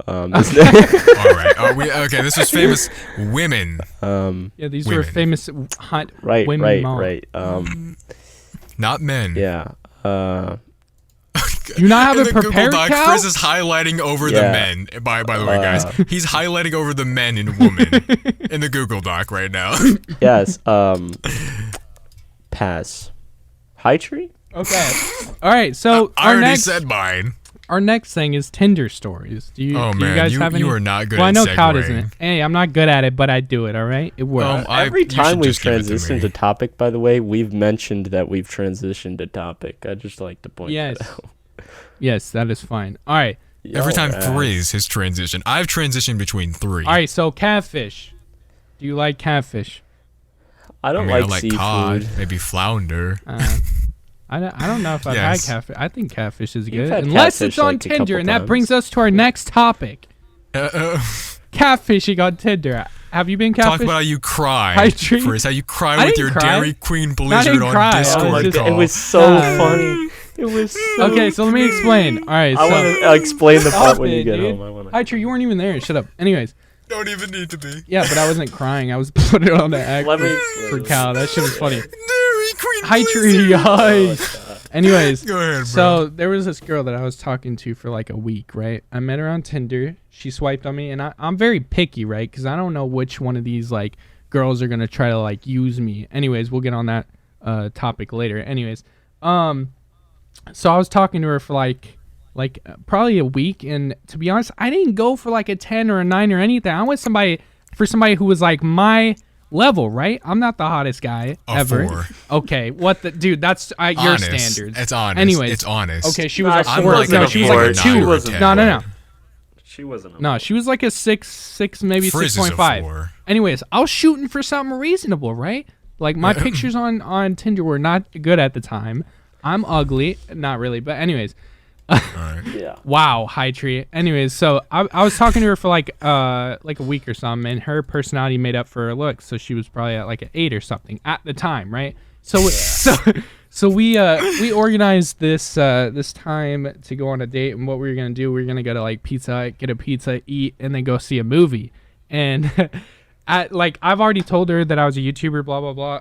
All right. Okay. This was famous women. Yeah, these women. were famous hot Right. women. models. Not men. Yeah. Do you not have in it the Google prepared, Doc, Cal? Frizz is highlighting over the men. By the way, guys, he's highlighting over the men and women in the Google Doc right now. Yes. Pass. Hightree? Okay. All right. So I already said mine. our next thing is Tinder stories. Do you guys have any? You are not good well, at I know segueing. Cal doesn't. Hey, I'm not good at it, but I do it. All right, it works. Every you time should we've just give it to transitioned me. to topic, by the way, we've mentioned that we've transitioned to topic. I just like to point that out. Yes, that is fine. All right. Every time Yo, Frizz has transitioned, I've transitioned between three. All right. So catfish. Do you like catfish? I I don't mean, I like like seafood. cod, maybe flounder. I don't know if I've Yes. had catfish. I think catfish is You've good, had unless catfish, it's on like, a Tinder, couple and that times. brings us to our next topic: catfishing on Tinder. Have you been Talk catfished? about how you cry, Hightree. Frizz. How you cry I with didn't your cry. Dairy Queen I Blizzard didn't on cry. I Discord was just- call. It was so funny. It was so Okay, so let me explain. All right, I so want to explain the part Stop when you it, get dude. home. I want to. Hightree, you weren't even there. Shut up. Anyways, Don't even need to be. yeah, but I wasn't crying. I was putting it on the act Let me for Cal. That shit was funny. Dairy Queen Hightree, Blizzard. Anyways, Go ahead, bro. so there was this girl that I was talking to for like a week, right? I met her on Tinder. She swiped on me, and I'm very picky, right? Because I don't know which one of these like girls are gonna try to like use me. Anyways, we'll get on that topic later. Anyways, so I was talking to her for like probably a week, and to be honest, I didn't go for like a 10 or a 9 or anything. I went somebody who was like my level, right? I'm not the hottest guy A ever. 4. Okay, what the dude? That's your Honest. standards. It's honest. Anyways, It's honest. okay, she was Nah, a she 4. wasn't No, a she was like a 4. 2. She wasn't No, no. She wasn't. No, she was like a 6, maybe Frizz is a 6.5. 4. Anyways, I was shooting for something reasonable, right? Like my pictures on Tinder were not good at the time. I'm ugly, not really, but anyways. Alright. Yeah. Wow, Hightree. Anyways, so I was talking to her for like a week or something, and her personality made up for her looks, so she was probably at like an 8 or something at the time, right? So so we organized this time to go on a date, and what we were gonna do, we were gonna go to like Pizza Hut, get a pizza, eat, and then go see a movie. And I've already told her that I was a YouTuber, blah blah blah.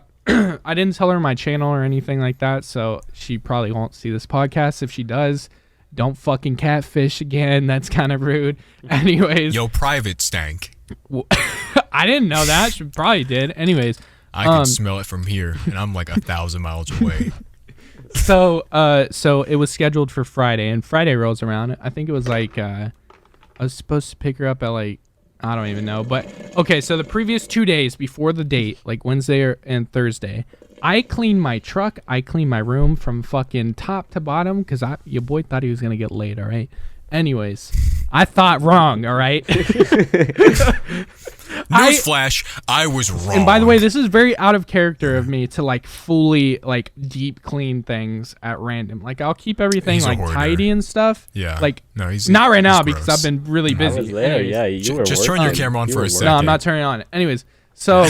I didn't tell her my channel or anything like that, so she probably won't see this podcast. If she does, don't fucking catfish again. That's kind of rude. Anyways, Yo, private stank. I didn't know that. She probably did. Anyways, I can smell it from here, and I'm like 1,000 miles away. so it was scheduled for Friday, and Friday rolls around. I think it was like I was supposed to pick her up at like, I don't even know. But okay, so the previous 2 days before the date, like Wednesday and Thursday, I cleaned my truck. I cleaned my room from fucking top to bottom because your boy thought he was going to get laid, all right? Anyways, I thought wrong, all right? Newsflash, I was wrong. And by the way, this is very out of character of me to like fully like deep clean things at random. Like I'll keep everything He's a like hoarder. tidy and stuff. Yeah. Like No, he's not right now he's because gross. I've been really I busy. was there. Anyways. Yeah, you were. Just turn your working. camera on You for a were second. No, I'm not turning it on. Anyways, so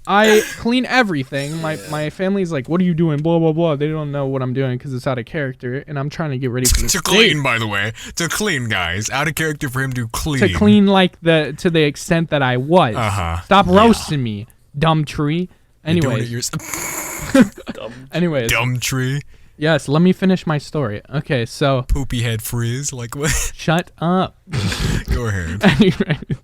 I clean everything. My family's like, what are you doing? Blah, blah, blah. They don't know what I'm doing because it's out of character. And I'm trying to get ready for this To clean, by the way. To clean, guys. Out of character for him to clean. To clean like to the extent that I was. Stop roasting me, dumb tree. Anyways. Anyways. Dumb tree. Yes, let me finish my story. Okay, so. Poopy head frizz. Like what? Shut up. Go ahead. Anyways.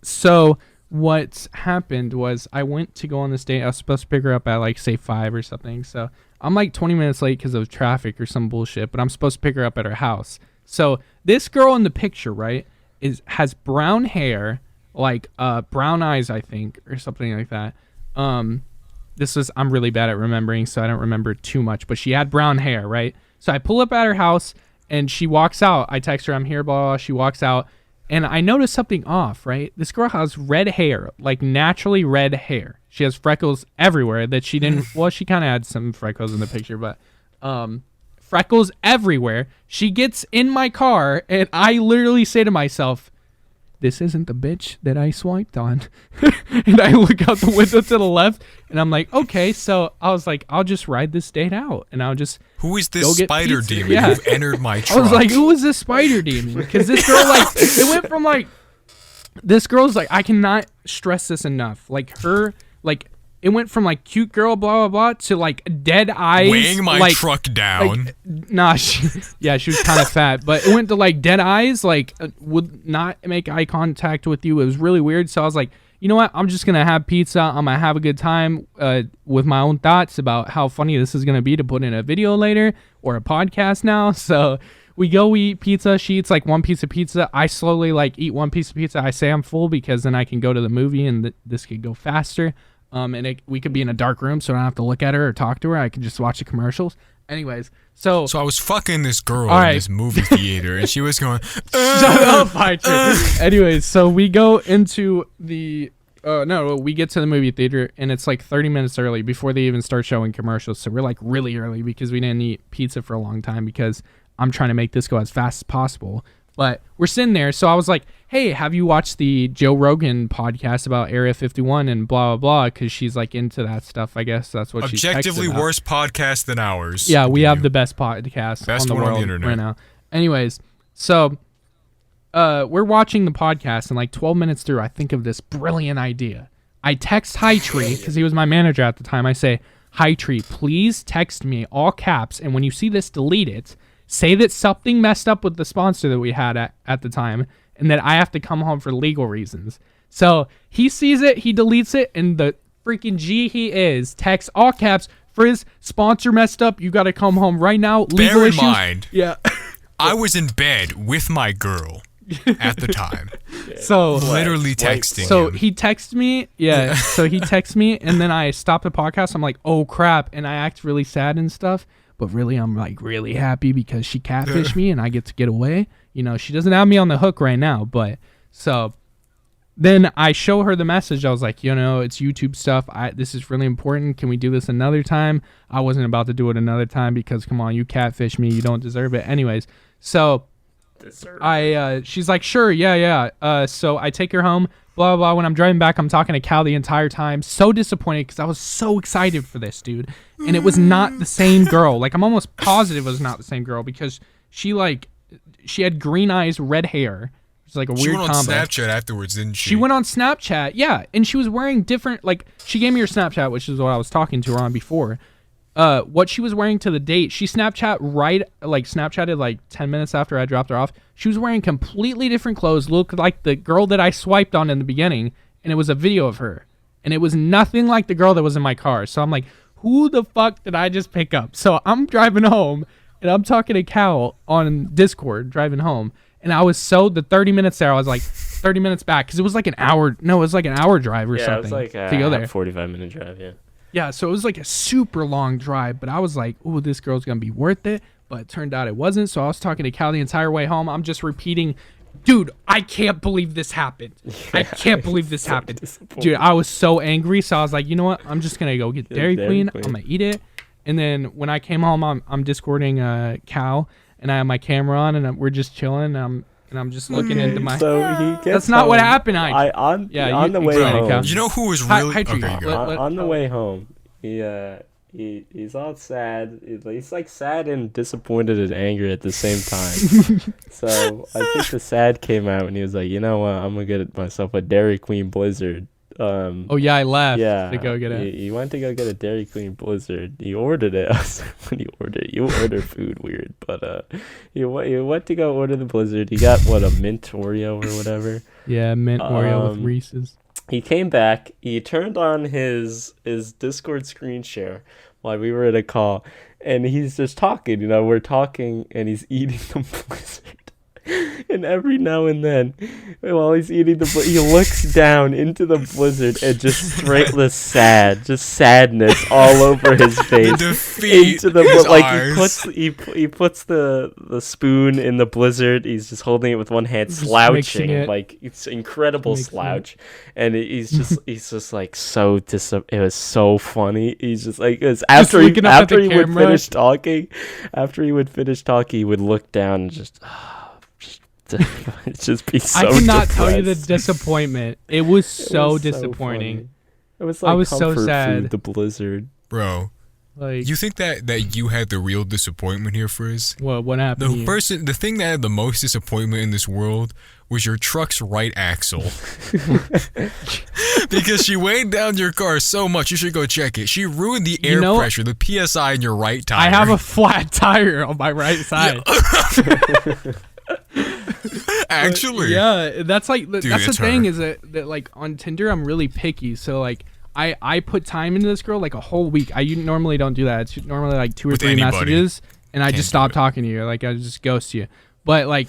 So what happened was I went to go on this date. I was supposed to pick her up at like say 5 or something. So I'm like 20 minutes late because of traffic or some bullshit, but I'm supposed to pick her up at her house. So this girl in the picture, right, has brown hair, like brown eyes, I think, or something like that. I'm really bad at remembering, so I don't remember too much, but she had brown hair, right? So I pull up at her house and she walks out. I text her, I'm here, blah, blah, blah. She walks out. And I noticed something off, right? This girl has red hair, like naturally red hair. She has freckles everywhere that she didn't. Well, she kind of had some freckles in the picture, but freckles everywhere. She gets in my car, and I literally say to myself, this isn't the bitch that I swiped on. And I look out the window to the left, and I'm like, okay. So I was like, I'll just ride this date out, and I'll just who is this spider demon who entered my truck? I was like, who is this spider demon? Because this girl, like, it went from like, this girl's like, I cannot stress this enough. Like her, like, it went from like cute girl, blah, blah, blah, to like dead eyes. Weighing my like, truck down. Like, nah, she was kind of fat, but it went to like dead eyes, like would not make eye contact with you. It was really weird. So I was like, you know what? I'm just going to have pizza. I'm going to have a good time with my own thoughts about how funny this is going to be to put in a video later or a podcast now. So we go eat pizza. She eats like one piece of pizza. I slowly like eat one piece of pizza. I say I'm full because then I can go to the movie and this could go faster. And we could be in a dark room, so I don't have to look at her or talk to her. I can just watch the commercials. Anyways, so I was fucking this girl in this movie theater, and she was going, shut up, Hightree. Anyways, so we go into the, we get to the movie theater, and it's like 30 minutes early before they even start showing commercials. So we're like really early because we didn't eat pizza for a long time because I'm trying to make this go as fast as possible. But we're sitting there, so I was like, hey, have you watched the Joe Rogan podcast about Area 51 and blah, blah, blah, because she's, like, into that stuff, I guess. That's what she's objectively worse podcast than ours. Yeah, we have the best podcast on the world right now. Anyways, so we're watching the podcast, and, like, 12 minutes through, I think of this brilliant idea. I text Hightree, because he was my manager at the time. I say, Hightree, please text me, all caps, and when you see this, delete it. Say that something messed up with the sponsor that we had at the time and that I have to come home for legal reasons. So he sees it, he deletes it, and the freaking G he is texts all caps, Frizz, sponsor messed up, you got to come home right now. Legal issues. Bear in mind, yeah. I was in bed with my girl at the time. So literally texting So him. he texts me, yeah. So he texts me, and then I stop the podcast. I'm like, oh crap, and I act really sad and stuff. But really, I'm like really happy because she catfished me and I get to get away. You know, she doesn't have me on the hook right now. But so then I show her the message. I was like, you know, it's YouTube stuff. This is really important. Can we do this another time? I wasn't about to do it another time because, come on, you catfish me. You don't deserve it. Anyways, so she's like, sure, yeah. So I take her home. Blah, blah, blah. When I'm driving back, I'm talking to Cal the entire time. So disappointed because I was so excited for this, dude. And it was not the same girl. Like, I'm almost positive it was not the same girl because she had green eyes, red hair. It's like a weird combo. She went on Snapchat afterwards, didn't she? She went on Snapchat, yeah. And she was wearing different, like, she gave me her Snapchat, which is what I was talking to her on before. What she was wearing to the date, she Snapchatted like 10 minutes after I dropped her off. She was wearing completely different clothes, looked like the girl that I swiped on in the beginning, and it was a video of her. And it was nothing like the girl that was in my car. So I'm like, who the fuck did I just pick up? So I'm driving home, and I'm talking to Cal on Discord, driving home. And I was the 30 minutes there, I was like 30 minutes back, because it was like an hour drive or something. Yeah, it was like to go there. 45-minute drive, yeah. Yeah, so it was like a super long drive, but I was like, oh, this girl's going to be worth it. But it turned out it wasn't. So I was talking to Cal the entire way home. I'm just repeating, dude, I can't believe this happened. Yeah, I can't believe this happened. Dude, I was so angry. So I was like, you know what? I'm just going to go get Dairy Queen. I'm going to eat it. And then when I came home, I'm Discording Cal, and I have my camera on, and we're just chilling. and I'm just looking into my. So he gets That's not home. what happened. On the way explain it, home. Cal. You know who was really Hightree. okay? You go. On the way home, he's all sad. He's like sad and disappointed and angry at the same time. So I think the sad came out, and he was like, you know what? I'm gonna get myself a Dairy Queen Blizzard. Oh yeah, I left Yeah, to go get it. He went to go get a Dairy Queen Blizzard. He ordered it. I was like, when you order food weird, but he went to go order the Blizzard. He got a mint Oreo or whatever. Yeah, mint Oreo with Reese's. He came back. He turned on his Discord screen share while we were at a call, and he's just talking. We're talking, and he's eating the Blizzard. And every now and then, while he's eating he looks down into the Blizzard and just straightless sadness all over his face. The defeat. Into the his like eyes. he puts the spoon in the Blizzard. He's just holding it with one hand, Just slouching mixing it. like it's incredible Mixing slouch, and he's just like so it was so funny. He's just like after looking up at the he would camera. finish talking, he would look down and just. Just be so I cannot tell you the depressed. disappointment. It was so was so disappointing. funny. It was like I was so comfort sad. food, the Blizzard. Bro, Like, you think that you had the real disappointment here, Frizz? what happened? to you? The thing that had the most disappointment in this world was your truck's right axle. Because she weighed down your car so much, you should go check it. She ruined the air pressure, the PSI in your right tire. I have a flat tire on my right side. Actually. Yeah, that's like that's the it's thing her. is that like on Tinder I'm really picky. So like I put time into this girl like a whole week. I normally don't do that. It's normally like 2 or With 3 anybody. messages, and I Can't just do stop it. talking to you. Like I just ghost you. But like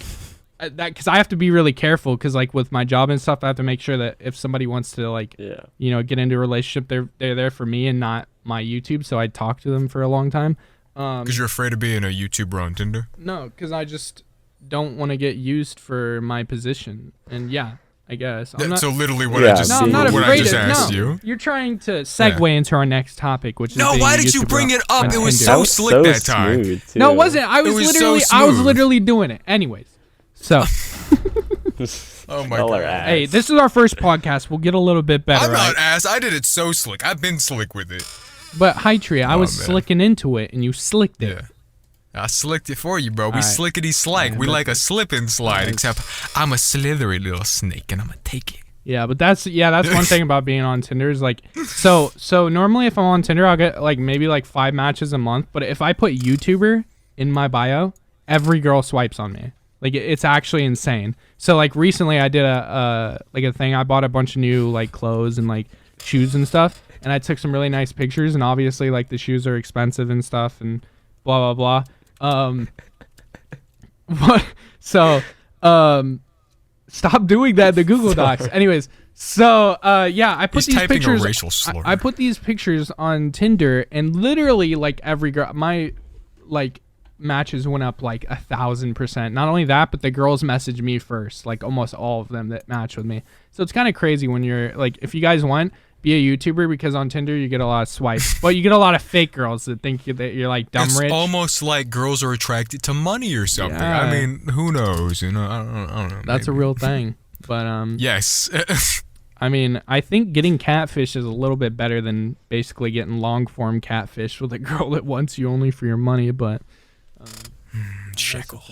that because I have to be really careful because like with my job and stuff, I have to make sure that if somebody wants to like get into a relationship, they're there for me and not my YouTube. So I talk to them for a long time. Because you're afraid of being a YouTuber on Tinder? No, because I just don't want to get used for my position. And yeah, I guess. I'm not, So literally what Yeah, I just, no, I'm not what I afraid just of asked no. you. You're trying to segue into our next topic, which is No, being why a did you YouTuber bring it up? on It was Tinder. so was slick so that time. smooth, too. No, it wasn't. I was It was so literally smooth. doing it. Anyways. So, Oh my Color god. ass. hey, this is our first podcast. We'll get a little bit better, I'm right? not ass. I did it so slick. I've been slick with it. But Hightree, I was man. slicking into it, and you slicked it. Yeah. I slicked it for you, bro. We Alright. slickety slack. Yeah, We but- like a slip and slide, except I'm a slithery little snake and I'm gonna take it. Yeah, but that's one thing about being on Tinder is like so normally if I'm on Tinder I'll get like maybe like 5 matches a month, but if I put YouTuber in my bio, every girl swipes on me. Like it's actually insane. So like recently I did a thing. I bought a bunch of new like clothes and like shoes and stuff, and I took some really nice pictures, and obviously like the shoes are expensive and stuff and blah blah blah. Stop doing that in the Google Docs. Anyways, so yeah, I put He's these typing pictures. a racial slur. I put these pictures on Tinder, and literally like every girl, my like matches went up like 1,000%. Not only that, but the girls messaged me first, like almost all of them that match with me. So it's kind of crazy when you're like, if you guys want, be a YouTuber, because on Tinder you get a lot of swipes, but you get a lot of fake girls that think that you're like dumb It's rich. almost like girls are attracted to money or something. Yeah. I mean, who knows? You know, I don't know. That's a maybe. real thing. But Yes. I mean, I think getting catfish is a little bit better than basically getting long form catfish with a girl that wants you only for your money. But Shekel.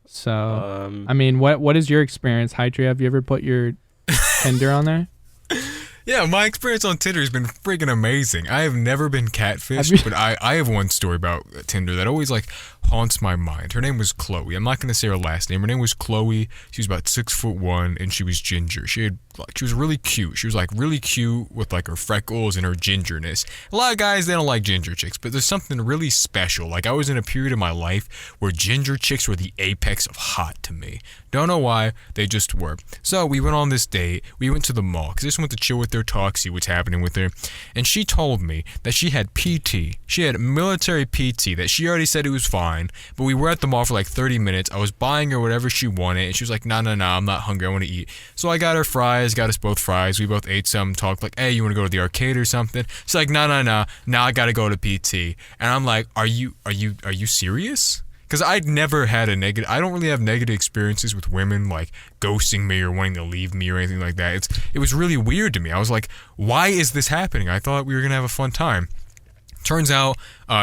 So I mean, what is your experience, Hightree? Have you ever put your Tinder on there? Yeah, my experience on Tinder has been freaking amazing. I have never been Have catfished, you- but I have one story about Tinder that always like haunts my mind. Her name was Chloe. I'm not gonna say her last name. Her name was Chloe. She was about 6'1" and she was ginger. She was really cute. She was like really cute with like her freckles and her gingerness. A lot of guys, they don't like ginger chicks, but there's something really special. Like I was in a period of my life where ginger chicks were the apex of hot to me. Don't know why, they just were. So we went on this date. We went to the mall because I just went to chill with her, talk, see what's happening with her. And she told me that she had PT. She had military PT, that she already said it was fine. But we were at the mall for like 30 minutes. I was buying her whatever she wanted. And she was like, nah, I'm not hungry. I want to eat. So I got her fries, got us both fries. We both ate some, talked like, hey, you want to go to the arcade or something? She's like, nah. Now I got to go to PT. And I'm like, are you serious? because I'd never had a negative. I don't really have negative experiences with women like ghosting me or wanting to leave me or anything like that. It was really weird to me. I was like, why is this happening? I thought we were gonna have a fun time. Turns out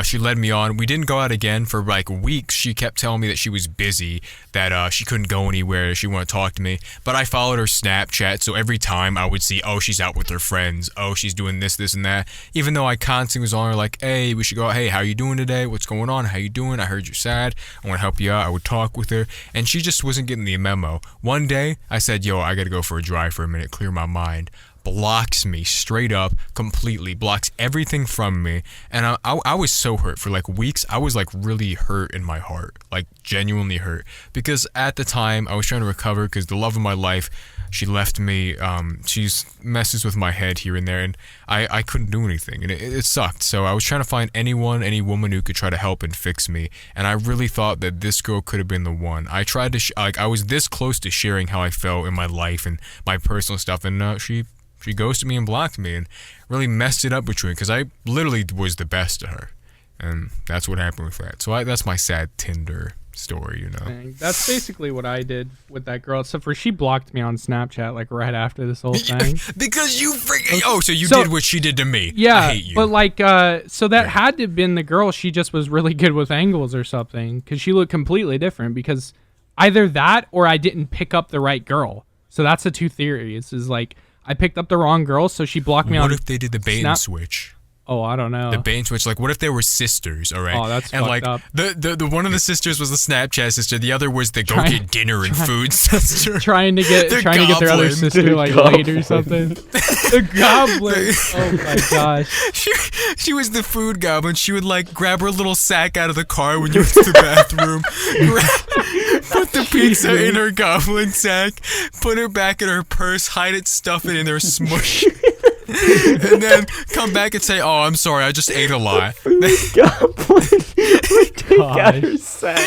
she led me on. We didn't go out again for like weeks. She kept telling me that she was busy, that she couldn't go anywhere, she wanted to talk to me. But I followed her Snapchat, so every time I would see, oh, she's out with her friends. Oh, she's doing this, this, and that. Even though I constantly was on her like, hey, we should go out. Hey, how you doing today? What's going on? How you doing? I heard you're sad. I want to help you out. I would talk with her. And she just wasn't getting the memo. One day, I said, yo, I got to go for a drive for a minute, clear my mind. Blocks me straight up, completely blocks everything from me, and I was so hurt for like weeks. I was like really hurt in my heart, like genuinely hurt, because at the time I was trying to recover because the love of my life, she left me. She's messes with my head here and there, and I couldn't do anything, and it sucked. So I was trying to find any woman who could try to help and fix me, and I really thought that this girl could have been the one. I tried to I was this close to sharing how I felt in my life and my personal stuff, and she ghosted me and blocked me and really messed it up between, because I literally was the best to her. And that's what happened with that. So that's my sad Tinder story, you know. Dang, that's basically what I did with that girl, except for she blocked me on Snapchat like right after this whole thing. Because you freaking... Oh, so you did what she did to me. Yeah, I hate you. But like, so that had to have been the girl. She just was really good with angles or something, because she looked completely different, because either that or I didn't pick up the right girl. So that's the two theories, is like, I picked up the wrong girl, so she blocked me on. What if they did the bait and switch? Oh, I don't know. The bait and switch. Like, what if they were sisters? All right. Oh, that's and fucked like up. the one of the sisters was the Snapchat sister. The other was the go get dinner and food sister. trying to get their other sister like laid or something. The goblin. Oh my gosh. She was the food goblin. She would like grab her little sack out of the car when you went to the bathroom. Put the pizza in her goblin sack, put it back in her purse, hide it, stuff it in there, smush. And then come back and say, "Oh, I'm sorry, I just ate a lot." Goblin. Take out her sack.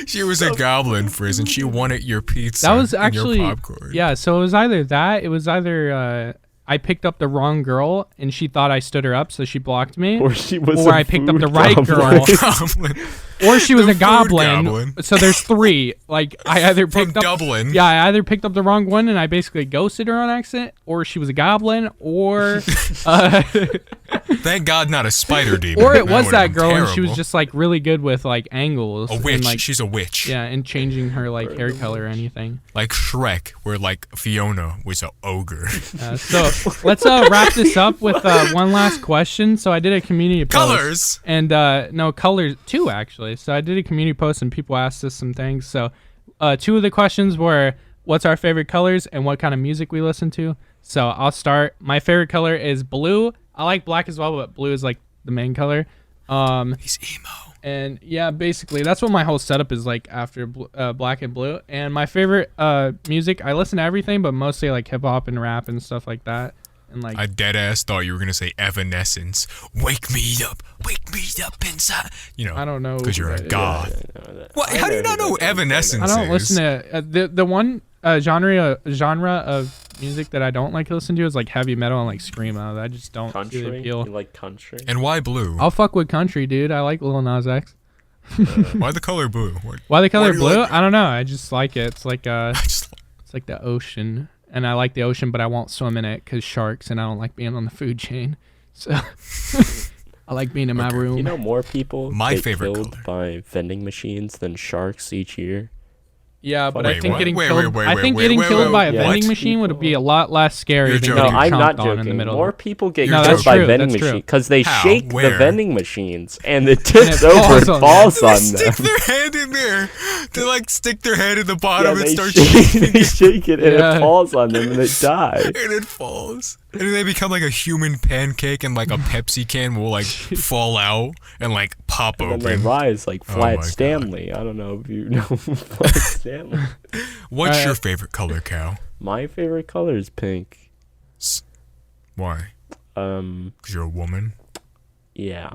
She was a goblin, Frizz, and she wanted your pizza. That was actually, and your popcorn. yeah. So it was either that, I picked up the wrong girl and she thought I stood her up, so she blocked me, or I picked up the right girl, or she was a goblin. So there's three. Like I either picked up Dublin. Yeah, I either picked up the wrong one and I basically ghosted her on accident, or she was a goblin, or Thank God, not a spider demon. or it was that girl terrible. and she was just like really good with like angles. A witch. And, like, She's a witch. yeah, and changing her like hair color or anything. Like Shrek, where like Fiona was an ogre. So let's wrap this up with one last question. So I did a community post. Colors. And no, colors too, actually. So I did a community post and people asked us some things. So two of the questions were, what's our favorite colors and what kind of music we listen to? So I'll start. My favorite color is blue. I like black as well, but blue is like the main color. He's emo. And yeah, basically that's what my whole setup is like after black and blue. And my favorite music, I listen to everything, but mostly like hip hop and rap and stuff like that. And like I dead ass thought you were gonna say Evanescence. Wake me up inside. You know, I don't know, because you're a god. What? How do you not know what Evanescence I is? don't listen to the one genre of music that I don't like to listen to is like heavy metal and like screamo. I just don't Country? really appeal. You like country? And why blue? I'll fuck with country, dude. I like Lil Nas X. Why the color blue? Why the color do you blue? like it? I don't know. I just like it. It's like just it's like the ocean, and I like the ocean, but I won't swim in it because sharks, and I don't like being on the food chain. So I like being in my room. You know, more people My get favorite killed color. by vending machines than sharks each year. Yeah, but Wait, I think what? getting Wait, killed. wait, I wait, think wait, getting wait, killed wait, by a what? vending machine would be a lot less scary You're than joking. getting No, I'm not chomped on in the joking. middle. More people get No, killed that's by true, vending that's true. machines because they How? shake the Where? vending machines and it tips it over falls and on falls They on stick them. their hand in there. They like stick their head in the Yeah, bottom and they start shake, shaking they shake it and Yeah. it falls on them and they die. and it falls. And then they become like a human pancake, and like a Pepsi can will like fall out and like pop And then they open. rise like Oh Flat my God. Stanley. I don't know if you know Flat Stanley. What's your favorite color, Cal? My favorite color is pink. Why? Because you're a woman. Yeah.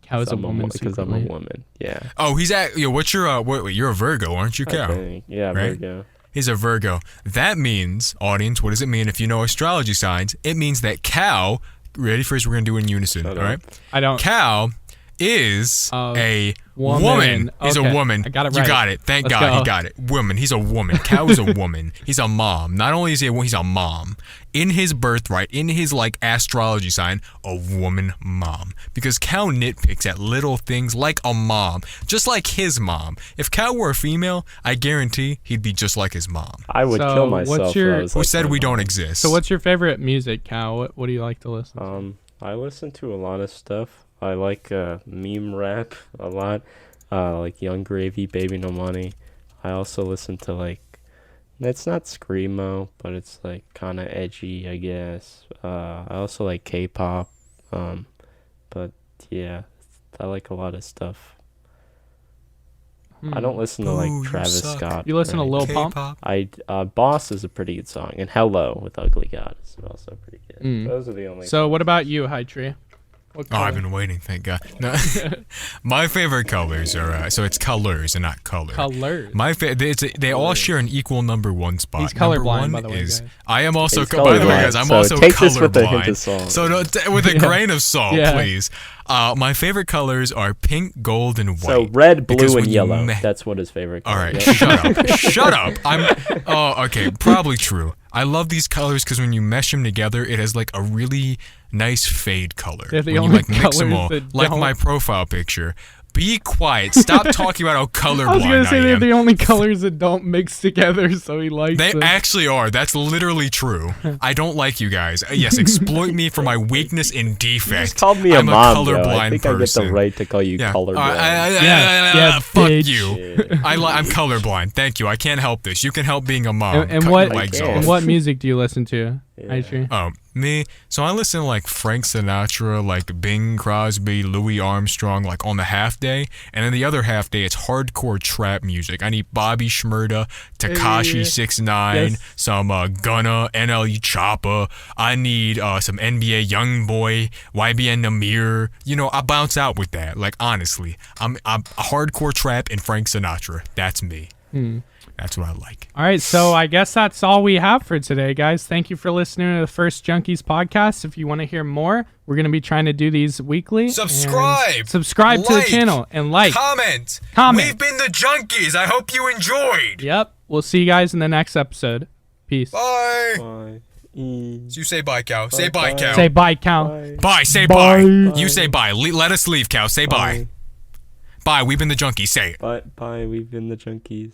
Cow is a woman because I'm a secretly. woman. Yeah. Oh, he's at. Yo, what's your? Wait, you're a Virgo, aren't you, I Cal? think. Yeah, Right? Virgo. He's a Virgo. That means, audience, what does it mean if you know astrology signs? It means that Cal, ready for this? We're going to do it in unison, Shut all right? up. I don't. Cal is a woman. woman. He's Okay, a woman. I got it You right. got it. Thank Let's God go. he got it. Woman. He's a woman. Cow is a woman. He's a mom. Not only is he a woman, he's a mom. In his birthright, in his like astrology sign, a woman mom. Because Cow nitpicks at little things like a mom, just like his mom. If Cow were a female, I guarantee he'd be just like his mom. I would So, kill myself. what's if your- I was Who like said my we don't mom. exist? So what's your favorite music, Cal? What do you like to listen to? I listen to a lot of stuff. I like meme rap a lot, like Young Gravy, Baby No Money. I also listen to like, it's not screamo, but it's like kind of edgy, I guess. I also like K-pop, but yeah, I like a lot of stuff. I don't listen to Ooh, like you Travis suck. Scott. You listen to or Lil anything. Pump? K-pop. Boss is a pretty good song, and Hello with Ugly God is also pretty good. Those are the only. So what about you, Hightree? What Oh, I've color? been waiting, thank God. No. My favorite colors are, so it's colors and not color. Colors. They all share an equal number one spot. He's Number colorblind, one by the way, is, guys. I am also, He's by the way, colorblind, guys, I'm so also take this with a hint colorblind. of salt. So with a grain of salt, Yeah. please. My favorite colors are pink, gold, and white. So red, Because blue, when and you yellow. me- That's what his favorite. All color right, is. shut up. Shut up. Okay, probably true. I love these colors because when you mesh them together, it has like a really nice fade color. They're the when you only like mix them colors all, that like don't- my profile picture. Be quiet. Stop talking about how colorblind I was gonna say I they're am. the only colors that don't mix together, so he likes They them. actually are. That's literally true. I don't like you guys. Yes, exploit me for my weakness and You defect. just called me a I'm mom, a Joe. colorblind I think person. I get the right to call you Yeah. colorblind. Yeah, Fuck bitch. you. Yeah. I'm colorblind. Thank you. I can't help this. You can help being a mom. And Cut what your legs I can. off. and what music do you listen to, Yeah. Hightree? Oh, me? So I listen to like Frank Sinatra, like Bing Crosby, Louis Armstrong, like on the half day. And then the other half day, it's hardcore trap music. I need Bobby Shmurda, Tekashi 69, Yes. some Gunna, NLE Choppa. I need some NBA Youngboy, YBN Namir. You know, I bounce out with that. Like, honestly, I'm hardcore trap and Frank Sinatra. That's me. That's what I like. All right, so I guess that's all we have for today, guys. Thank you for listening to the first Junkies podcast. If you want to hear more, we're going to be trying to do these weekly. Subscribe! And subscribe to the Like! channel and like. Comment. Comment. We've been the Junkies. I hope you enjoyed. Yep. We'll see you guys in the next episode. Peace. Bye. Bye. You say bye, cow. Say bye, Bye. cow. Say bye, Cal. Bye. Bye. Say Bye. bye. You say bye. Let us leave, cow. Say bye. Bye. Bye. We've been the Junkies. Say it. Bye. Bye. We've been the Junkies.